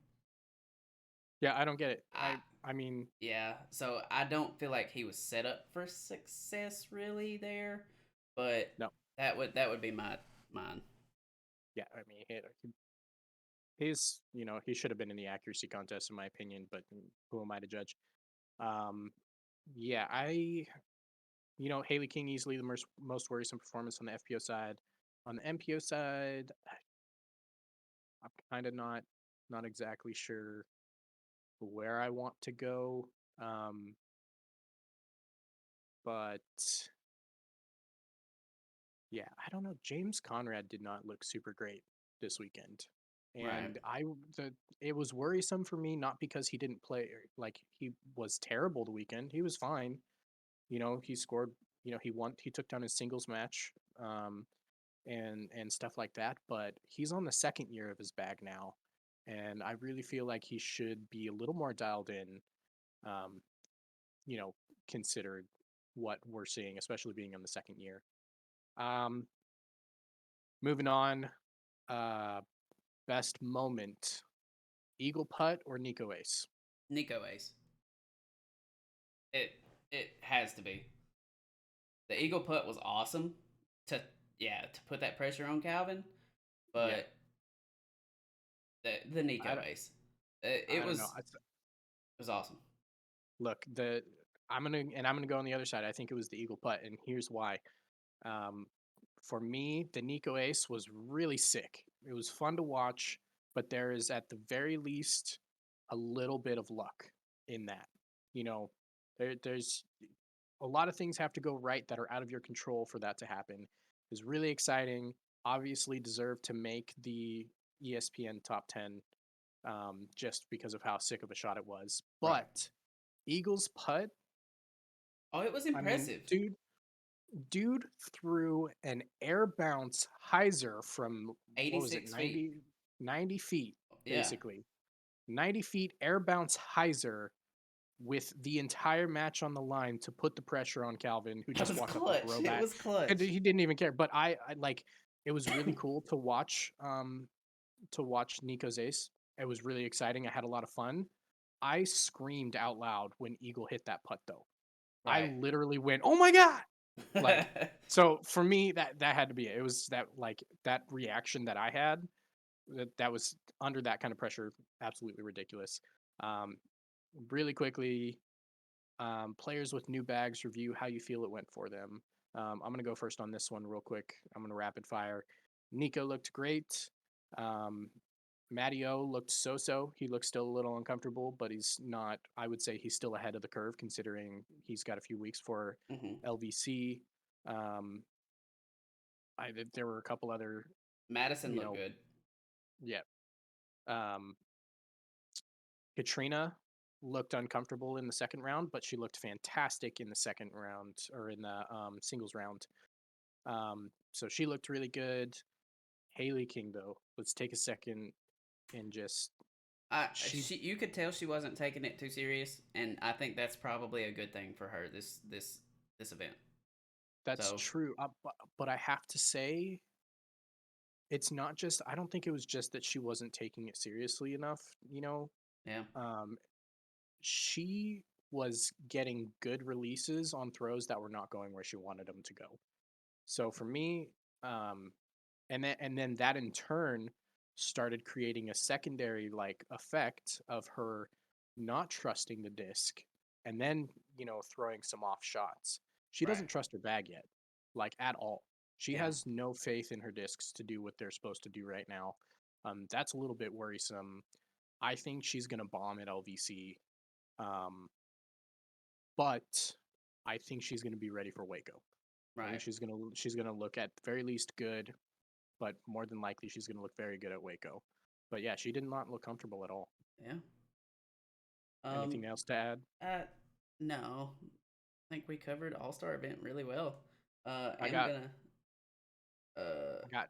Yeah, I don't get it. I mean, yeah, so I don't feel like he was set up for success really there, but no, that would be mine. Yeah, I mean, he's he should have been in the accuracy contest in my opinion, but who am I to judge? Yeah, Haley King easily the most worrisome performance on the FPO side. On the MPO side, I'm kind of not exactly sure where I want to go, but yeah, I don't know. James Conrad did not look super great this weekend, and it was worrisome for me, not because he didn't play like he was terrible the weekend. He was fine. He scored. He won. He took down his singles match, and stuff like that. But he's on the second year of his bag now, and I really feel like he should be a little more dialed in. Considered what we're seeing, especially being in the second year. Moving on, best moment, Eagle Putt or Nico Ace? Nico Ace. It has to be. The Eagle Putt was awesome to put that pressure on Calvin, but the Nico Ace, it was awesome. Look, I'm gonna go on the other side. I think it was the Eagle Putt, and here's why. For me, the Nico Ace was really sick. It was fun to watch, but there is at the very least a little bit of luck in that. There's a lot of things have to go right that are out of your control for that to happen. It was really exciting. Obviously deserved to make the ESPN top 10 just because of how sick of a shot it was. But Eagles putt. Oh, it was impressive. I mean, dude threw an air bounce hyzer from 86 feet. 90 feet, basically. 90 feet air bounce hyzer with the entire match on the line to put the pressure on Calvin, who That just was walked up and clutch. throw It back. was clutch. And he didn't even care. But I like it was really cool to watch Nico's ace. It was really exciting. I had a lot of fun. I screamed out loud when Eagle hit that putt though. I Right. literally went, "Oh my god!" Like, so for me, that had to be it. It was that like that reaction that I had that was under that kind of pressure, absolutely ridiculous. Um, really quickly, players with new bags review how you feel it went for them. I'm gonna go first on this one real quick. I'm gonna rapid fire. Nico looked great. Um, Matteo looked so-so. He looks still a little uncomfortable, but he's not. I would say he's still ahead of the curve considering he's got a few weeks for Mhm. LVC. Um, there were a couple other, Madison you looked know, good. yeah. Um, Katrina looked uncomfortable in the second round, but she looked fantastic in the second round or in the singles round. So she looked really good. Haley King, though, let's take a second and just she. You could tell she wasn't taking it too serious, and I think that's probably a good thing for her this event. That's So true, but I have to say, it's not just. I don't think it was just that she wasn't taking it seriously enough. yeah, Um, she was getting good releases on throws that were not going where she wanted them to go. So for me, um, and then that in turn started creating a secondary like effect of her not trusting the disc and then throwing some off shots. She right, doesn't trust her bag yet, like at all. She yeah, has no faith in her discs to do what they're supposed to do right now. That's a little bit worrisome. I think she's gonna bomb at LVC, um, but I think she's gonna be ready for Waco. I think right, she's gonna look at the very least good, but more than likely she's going to look very good at Waco. But yeah, she did not look comfortable at all. yeah. Um, Anything else to add? uh, no, I think we covered All Star event really well. I I'm got gonna I got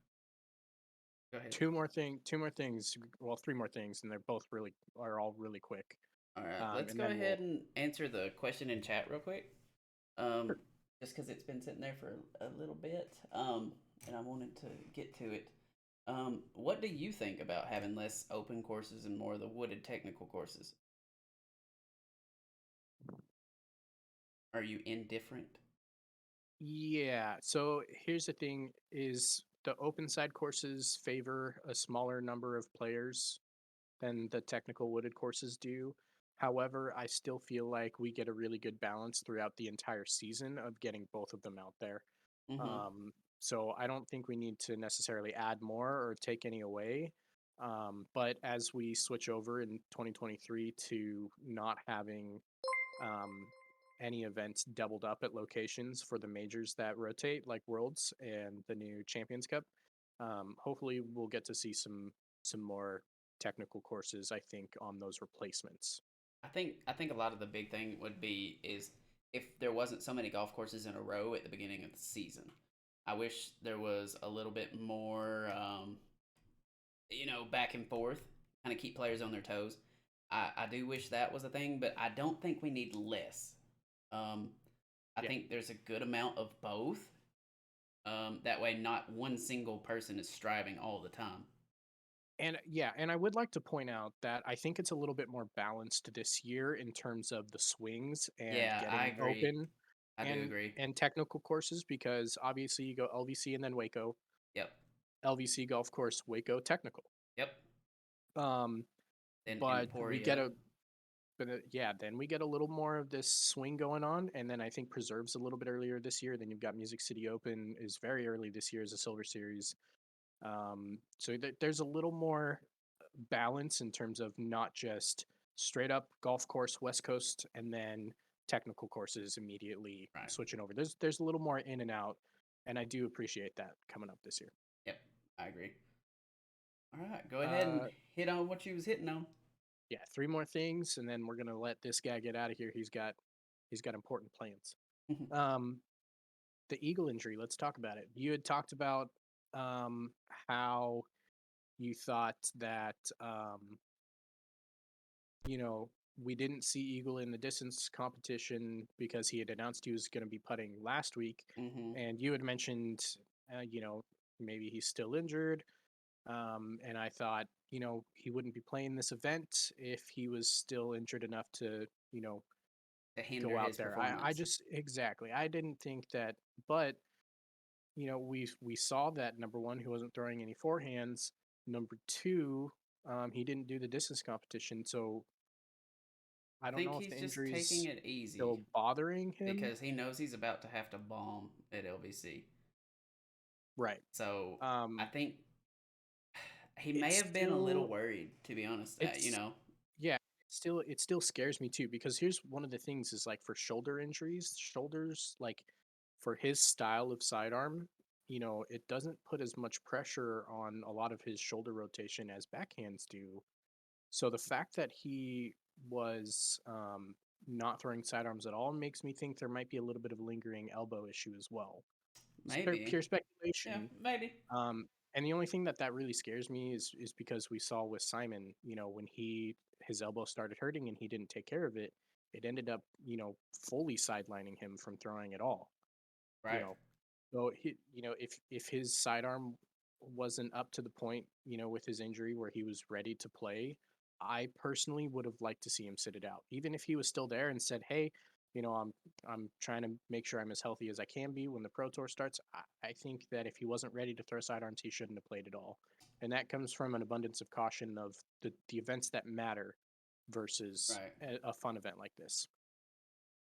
go ahead. two more things. Well, three more things, and they're both really are all really quick. All right, let's And go then ahead we'll. and answer the question in chat real quick. Sure. Just because it's been sitting there for a little bit, and I wanted to get to it. What do you think about having less open courses and more of the wooded technical courses? Are you indifferent? Yeah. So here's the thing: is the open side courses favor a smaller number of players than the technical wooded courses do. However, I still feel like we get a really good balance throughout the entire season of getting both of them out there. Mm-hmm. So I don't think we need to necessarily add more or take any away. But as we switch over in 2023 to not having um, any events doubled up at locations for the majors that rotate, like Worlds and the new Champions Cup, hopefully we'll get to see some more technical courses. I think on those replacements. I think a lot of the big thing would be is if there wasn't so many golf courses in a row at the beginning of the season. I wish there was a little bit more, back and forth, kind of keep players on their toes. I do wish that was a thing, but I don't think we need less. Um, I Yeah. think there's a good amount of both. That way, not one single person is striving all the time. And yeah, and I would like to point out that I think it's a little bit more balanced this year in terms of the swings and Yeah, I getting agree. open I do and agree. technical courses because obviously you go LVC and then Waco, Yep. LVC golf course, Waco technical. Yep. Um, Then but we get Emporia. a yeah, then we get a little more of this swing going on, and then I think Preserves a little bit earlier this year. Then you've got Music City Open is very early this year as a Silver Series. So there's a little more balance in terms of not just straight up golf course West Coast and then technical courses immediately Right. switching over. There's a little more in and out, and I do appreciate that coming up this year. Yep. I agree. All right. Go ahead and Uh, hit on what you was hitting on. yeah, three more things, and then we're gonna let this guy get out of here. He's got important plans. Um, the Eagle injury. Let's talk about it. You had talked about how you thought that you know we didn't see Eagle in the distance competition because he had announced he was going to be putting last week. Mm-hmm. And you had mentioned, maybe he's still injured. And I thought, he wouldn't be playing this event if he was still injured enough to, To hinder go out his there. I performance. just, exactly. I didn't think that, but, we saw that number one, he wasn't throwing any forehands. Number two, he didn't do the distance competition. So I I don't think know if he's the just taking injury's it easy still bothering him. because he knows he's about to have to bomb at LVC. Right. So I Um, think he may it's have been a little still, worried, to be honest. it's, yeah, it still scares me too, because here's one of the things is like for shoulder injuries, shoulders, like for his style of sidearm, it doesn't put as much pressure on a lot of his shoulder rotation as backhands do. So the fact that he was not throwing sidearms at all makes me think there might be a little bit of a lingering elbow issue as well. It's maybe. pure Yeah, speculation. maybe. And the only thing that really scares me is because we saw with Simon, when his elbow started hurting and he didn't take care of it, it ended up, fully sidelining him from throwing at all. You Right. know, so if his sidearm wasn't up to the point, with his injury where he was ready to play, I personally would have liked to see him sit it out. Even if he was still there and said, "Hey, I'm trying to make sure I'm as healthy as I can be when the Pro Tour starts." I think that if he wasn't ready to throw sidearms, he shouldn't have played at all. And that comes from an abundance of caution of the events that matter versus Right. a fun event like this.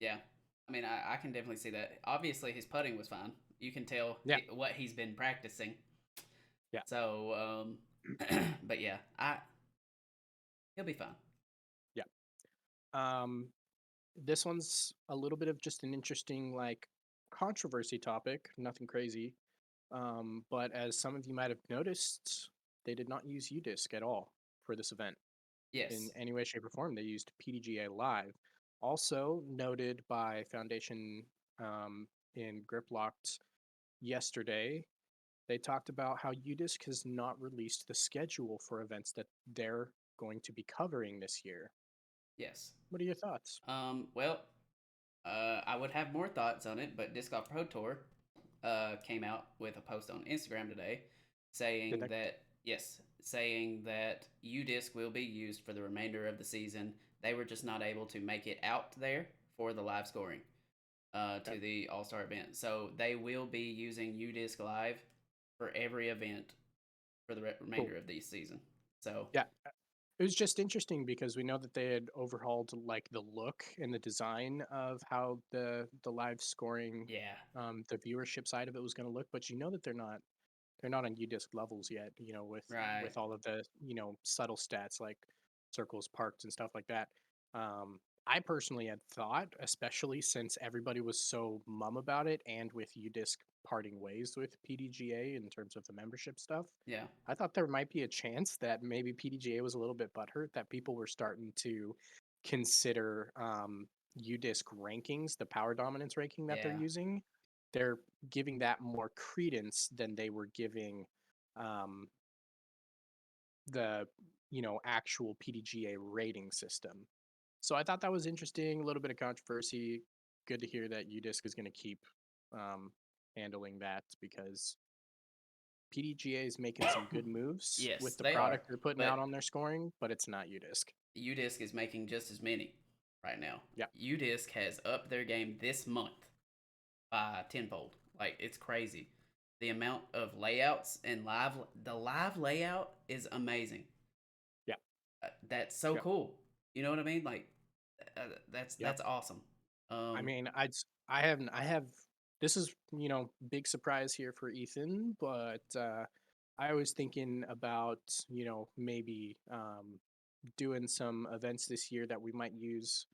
Yeah. I mean, I can definitely see that. Obviously, his putting was fine. You can tell Yeah, what he's been practicing. yeah, So, but yeah, he'll be fine. yeah. Um, this one's a little bit of just an interesting like controversy topic, nothing crazy. But as some of you might have noticed, they did not use UDisc at all for this event in Yes. any way, shape, or form. They used PDGA Live. Also noted by Foundation in Grip Locked yesterday, they talked about how UDisc has not released the schedule for events that they're going to be covering this year. Yes. What are your thoughts? Well, I would have more thoughts on it, but Disc Golf Pro Tour came out with a post on Instagram today Did saying that? that, yes, saying that UDisc will be used for the remainder of the season. They were just not able to make it out there for the live scoring Okay. to the All Star event. So they will be using UDisc Live for every event for the Cool. remainder of the season. So, Yeah. It was just interesting because we know that they had overhauled like the look and the design of how the live scoring, yeah, the viewership side of it was going to look, but that they're not on UDisc levels yet. right. With all of the subtle stats like circles parked and stuff like that. I personally had thought, especially since everybody was so mum about it, and with UDisc parting ways with PDGA in terms of the membership stuff, Yeah, I thought there might be a chance that maybe PDGA was a little bit butthurt that people were starting to consider UDisc rankings, the power dominance ranking that they're yeah, using. They're giving that more credence than they were giving um, the actual PDGA rating system. So I thought that was interesting. A little bit of controversy. Good to hear that UDisc is going to keep um, handling that because PDGA is making some good moves yes, with the they are. product they're putting out But on their scoring, but it's not UDisc. UDisc is making just as many right now. Yeah, UDisc has upped their game this month by tenfold. Like it's crazy. The amount of layouts and the live layout is amazing. yeah, That's so yep, cool. You know what I mean? Like that's yep. awesome. I Um, mean, I have. This is big surprise here for Ethan, but I was thinking about maybe doing some events this year that we might use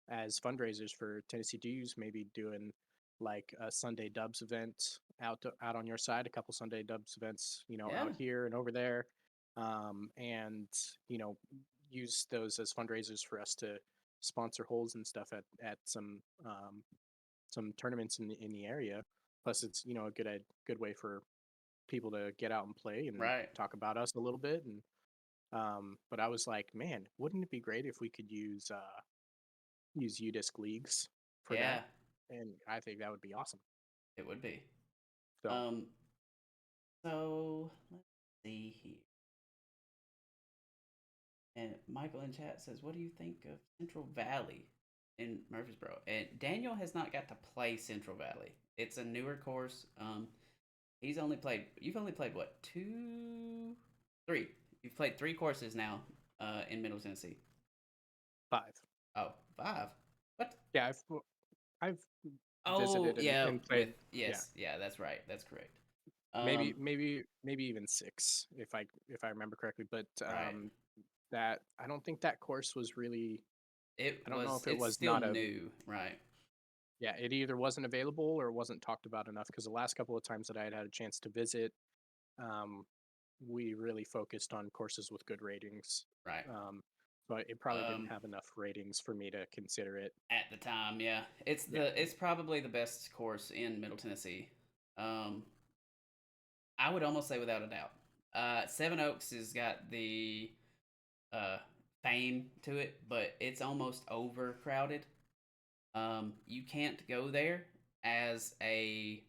as fundraisers for Tennessee Dues. Maybe doing like a Sunday Dubs event out on your side, a couple Sunday Dubs events, yeah, out here and over there, and you know use those as fundraisers for us to sponsor holes and stuff at some tournaments in the area. Plus, it's a good way for people to get out and play and right. talk about us a little bit. And but I was like, man, wouldn't it be great if we could use use UDisc leagues for Yeah, that, and I think that would be awesome. it would be. So So let's see here. And Michael in chat says, "What do you think of Central Valley in Murfreesboro?" And Daniel has not got to play Central Valley. It's a newer course. He's only played. You've only played what? 2, 3. You've played 3 courses now. In Middle Tennessee. 5. Oh, 5. What? Yeah, I've Oh, visited yeah. and played. Yes, yeah, that's right. That's correct. Maybe even 6 if I remember correctly. But Right. that I don't think that course was really. I don't know if it It's was still not a. new, right? Yeah, it either wasn't available or wasn't talked about enough because the last couple of times that I had a chance to visit, we really focused on courses with good ratings. Right. So it probably didn't have enough ratings for me to consider it. At the time, yeah. It's probably the best course in Middle Tennessee. I would almost say without a doubt. Seven Oaks has got the fame to it, but it's almost overcrowded. You can't go there as a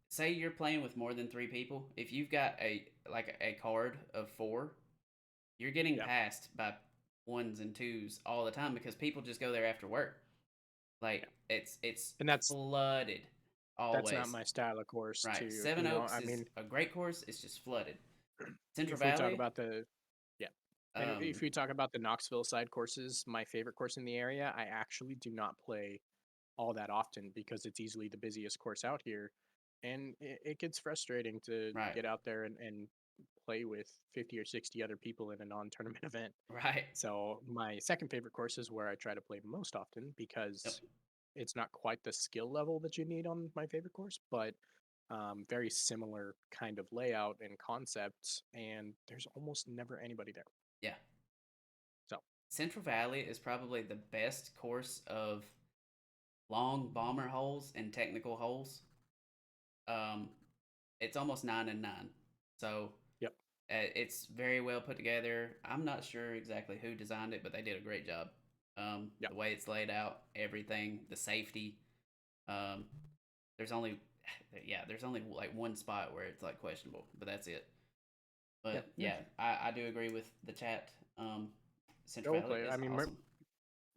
say you're playing with more than 3 people. If you've got a card of 4, you're getting passed by 1s and 2s all the time because people just go there after work. Like it's and that's flooded always. That's not my style of course. Right. Too. Seven Oaks is a great course. It's just flooded. Central if Valley. We talk about and if we talk about the Knoxville side courses, my favorite course in the area, I actually do not play all that often because it's easily the busiest course out here, and it gets frustrating to get out there and play with 50 or 60 other people in a non-tournament event. Right. So my second favorite course is where I try to play most often because it's not quite the skill level that you need on my favorite course, but very similar kind of layout and concepts, and there's almost never anybody there. Yeah. So Central Valley is probably the best course of long bomber holes and technical holes. It's almost 9 and 9. So it's very well put together. I'm not sure exactly who designed it, but they did a great job. The way it's laid out, everything, the safety. There's only like one spot where it's like questionable, but that's it. But I do agree with the chat. Central Valley is awesome.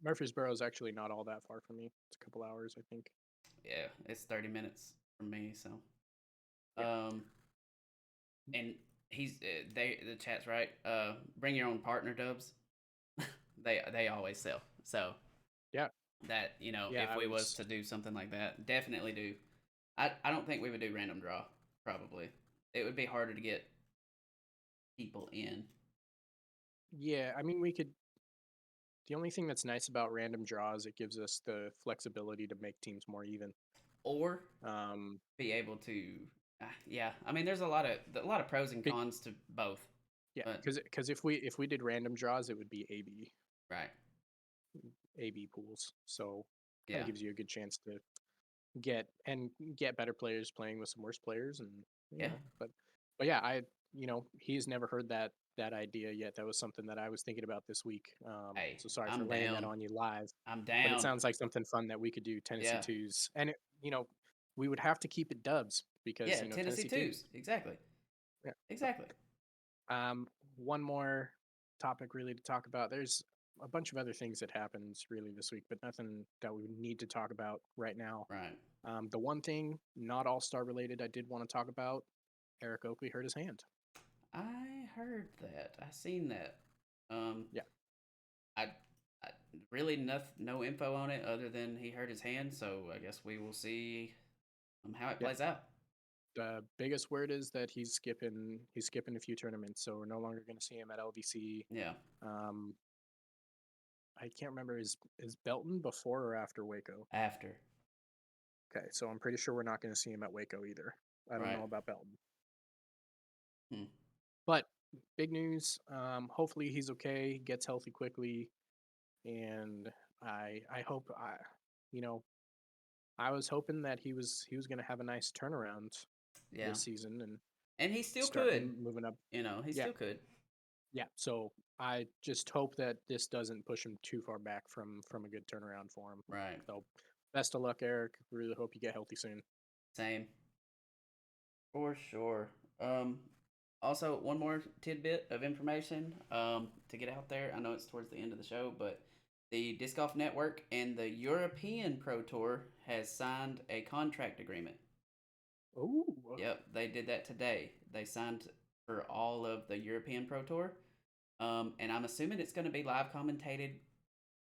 Murfreesboro is actually not all that far from me. It's a couple hours, I think. Yeah, it's 30 minutes from me. So, and the chat's right. Bring your own partner, Dubs. they always sell. So that if we was to do something like that, definitely do. I don't think we would do random draw. Probably it would be harder to get people in. Yeah, I mean we could. The only thing that's nice about random draws, it gives us the flexibility to make teams more even, or be able to. I mean, there's a lot of pros and cons to both. Yeah, because if we did random draws, it would be AB. Right. AB pools, so that gives you a good chance to get better players playing with some worse players, and but yeah, he's never heard that idea yet. That was something that I was thinking about this week. So sorry for laying that on you live. I'm down. But it sounds like something fun that we could do. Tennessee twos, and we would have to keep it Dubs because Tennessee twos. Exactly. Yeah. Exactly. One more topic really to talk about. There's a bunch of other things that happened really this week, but nothing that we need to talk about right now. Right. The one thing, not all-star related, I did want to talk about, Eric Oakley hurt his hand. I heard that. I seen that. Yeah. I really no info on it other than he hurt his hand, so I guess we will see how it plays out. The biggest word is that he's skipping a few tournaments, so we're no longer going to see him at LVC. Yeah. I can't remember, is Belton before or after Waco? After. Okay, so I'm pretty sure we're not going to see him at Waco either. I don't know about Belton. But big news. Hopefully he's okay, gets healthy quickly, and I hope I was hoping that he was going to have a nice turnaround this season, and he still could moving up. He still could. Yeah, so I just hope that this doesn't push him too far back from a good turnaround for him. Right. So best of luck, Eric. Really hope you get healthy soon. Same. For sure. Also, one more tidbit of information to get out there. I know it's towards the end of the show, but the Disc Golf Network and the European Pro Tour has signed a contract agreement. Oh, Yep, they did that today. They signed for all of the European Pro Tour, and I'm assuming it's going to be live commentated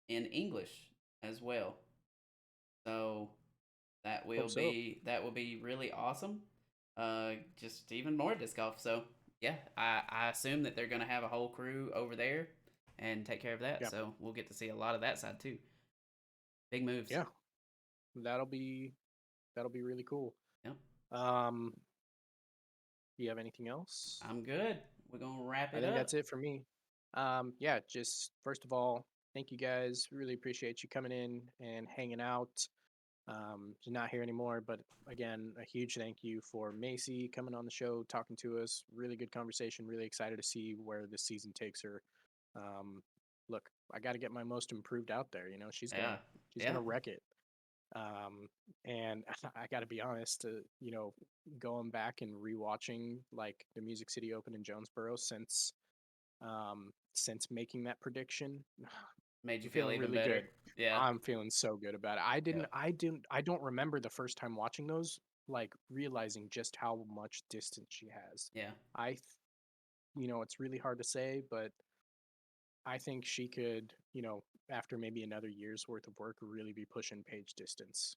in English as well. So hope so. that will be really awesome. Just even more disc golf. So yeah, I assume that they're gonna have a whole crew over there and take care of that. Yeah, So we'll get to see a lot of that side too. Big moves. yeah, that'll be really cool. Yep. Um, do you have anything else? I'm good. We're gonna wrap I it think up. that's it for me. Yeah, just first of all, thank you guys. Really appreciate you coming in and hanging out. She's not here anymore, but again, a huge thank you for Macie coming on the show, talking to us. Really good conversation. Really excited to see where this season takes her. Um, look, I got to get my most improved out there. You know, Yeah. she's Yeah. gonna wreck it. And I got to be honest, you know, going back and rewatching like the Music City Open in Jonesboro since making that prediction, Made you I'm feel feeling even really better. good. Yeah. I'm feeling so good about it. Yeah. I don't remember the first time watching those, like realizing just how much distance she has. Yeah. I, th- you know, it's really hard to say, but I think she could, you know, after maybe another year's worth of work, really be pushing page distance.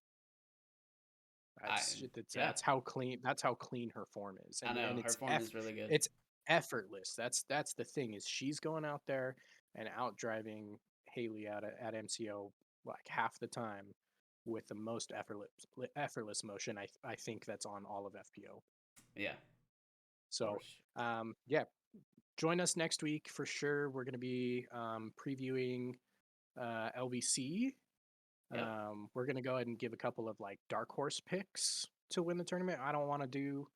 I yeah. That's how clean her form is, I know and her form is really good. it's effortless. That's the thing is she's going out there and out driving Haley at MCO like half the time with the most effortless motion I think that's on all of FPO. Yeah. Of So course. yeah, join us next week for sure. We're going to be previewing LVC. Yep. We're gonna go ahead and give a couple of like dark horse picks to win the tournament. I don't want to do,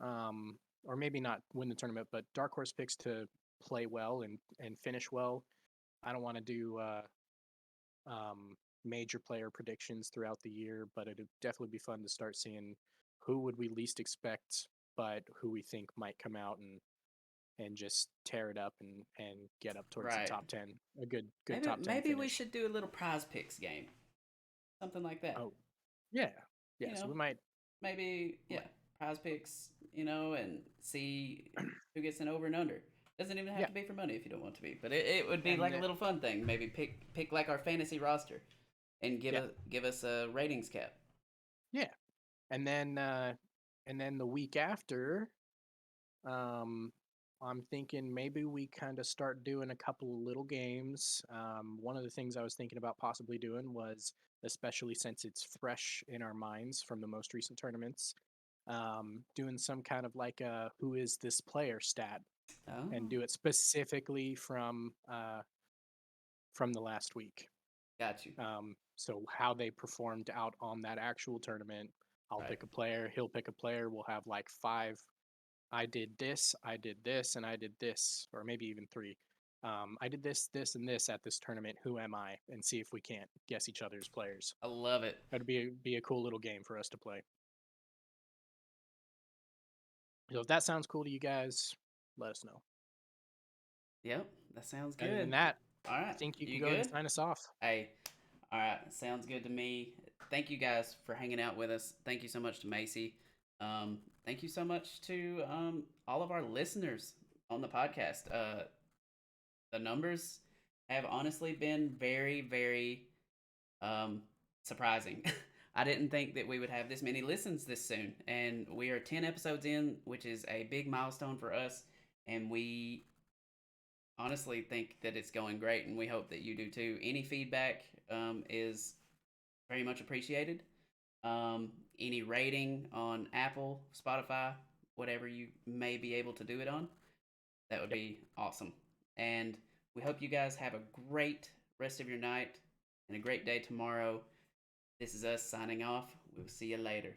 or maybe not win the tournament, but dark horse picks to play well and finish well. I don't want to do major player predictions throughout the year, but it'd definitely be fun to start seeing who would we least expect, but who we think might come out and just tear it up and get up towards the Right. top 10. A good Maybe top 10 maybe we finish. should do a little prize picks game. Something like that. Oh, yeah. Yeah, You so know, we might maybe we yeah, might prize picks, and see who gets an over and under. Doesn't even have yeah. to be for money if you don't want to be, but it would be And like a little fun thing. Maybe pick like our fantasy roster, and yeah, give us a ratings cap. yeah. And then the week after, um, I'm thinking maybe we kind of start doing a couple of little games. One of the things I was thinking about possibly doing was, especially since it's fresh in our minds from the most recent tournaments, doing some kind of like a who is this player stat and Oh, do it specifically from the last week. got you. So how they performed out on that actual tournament. I'll Right. pick a player. He'll pick a player. We'll have like five. I did this, and I did this, or maybe even three. I did this, and this at this tournament. Who am I? And see if we can't guess each other's players. I love it. That'd be a cool little game for us to play. So if that sounds cool to you guys, let us know. Yep, that sounds Other than good. that, All I right, think you can you go ahead and good? sign us off. Hey, all right, sounds good to me. Thank you guys for hanging out with us. Thank you so much to Macie. Thank you so much to all of our listeners on the podcast. The numbers have honestly been very, very surprising. I didn't think that we would have this many listens this soon, and we are 10 episodes in, which is a big milestone for us. And we honestly think that it's going great, and we hope that you do too. Any feedback is very much appreciated. Any rating on Apple, Spotify, whatever you may be able to do it on, that would Yep. be awesome. And we hope you guys have a great rest of your night and a great day tomorrow. This is us signing off. We'll see you later.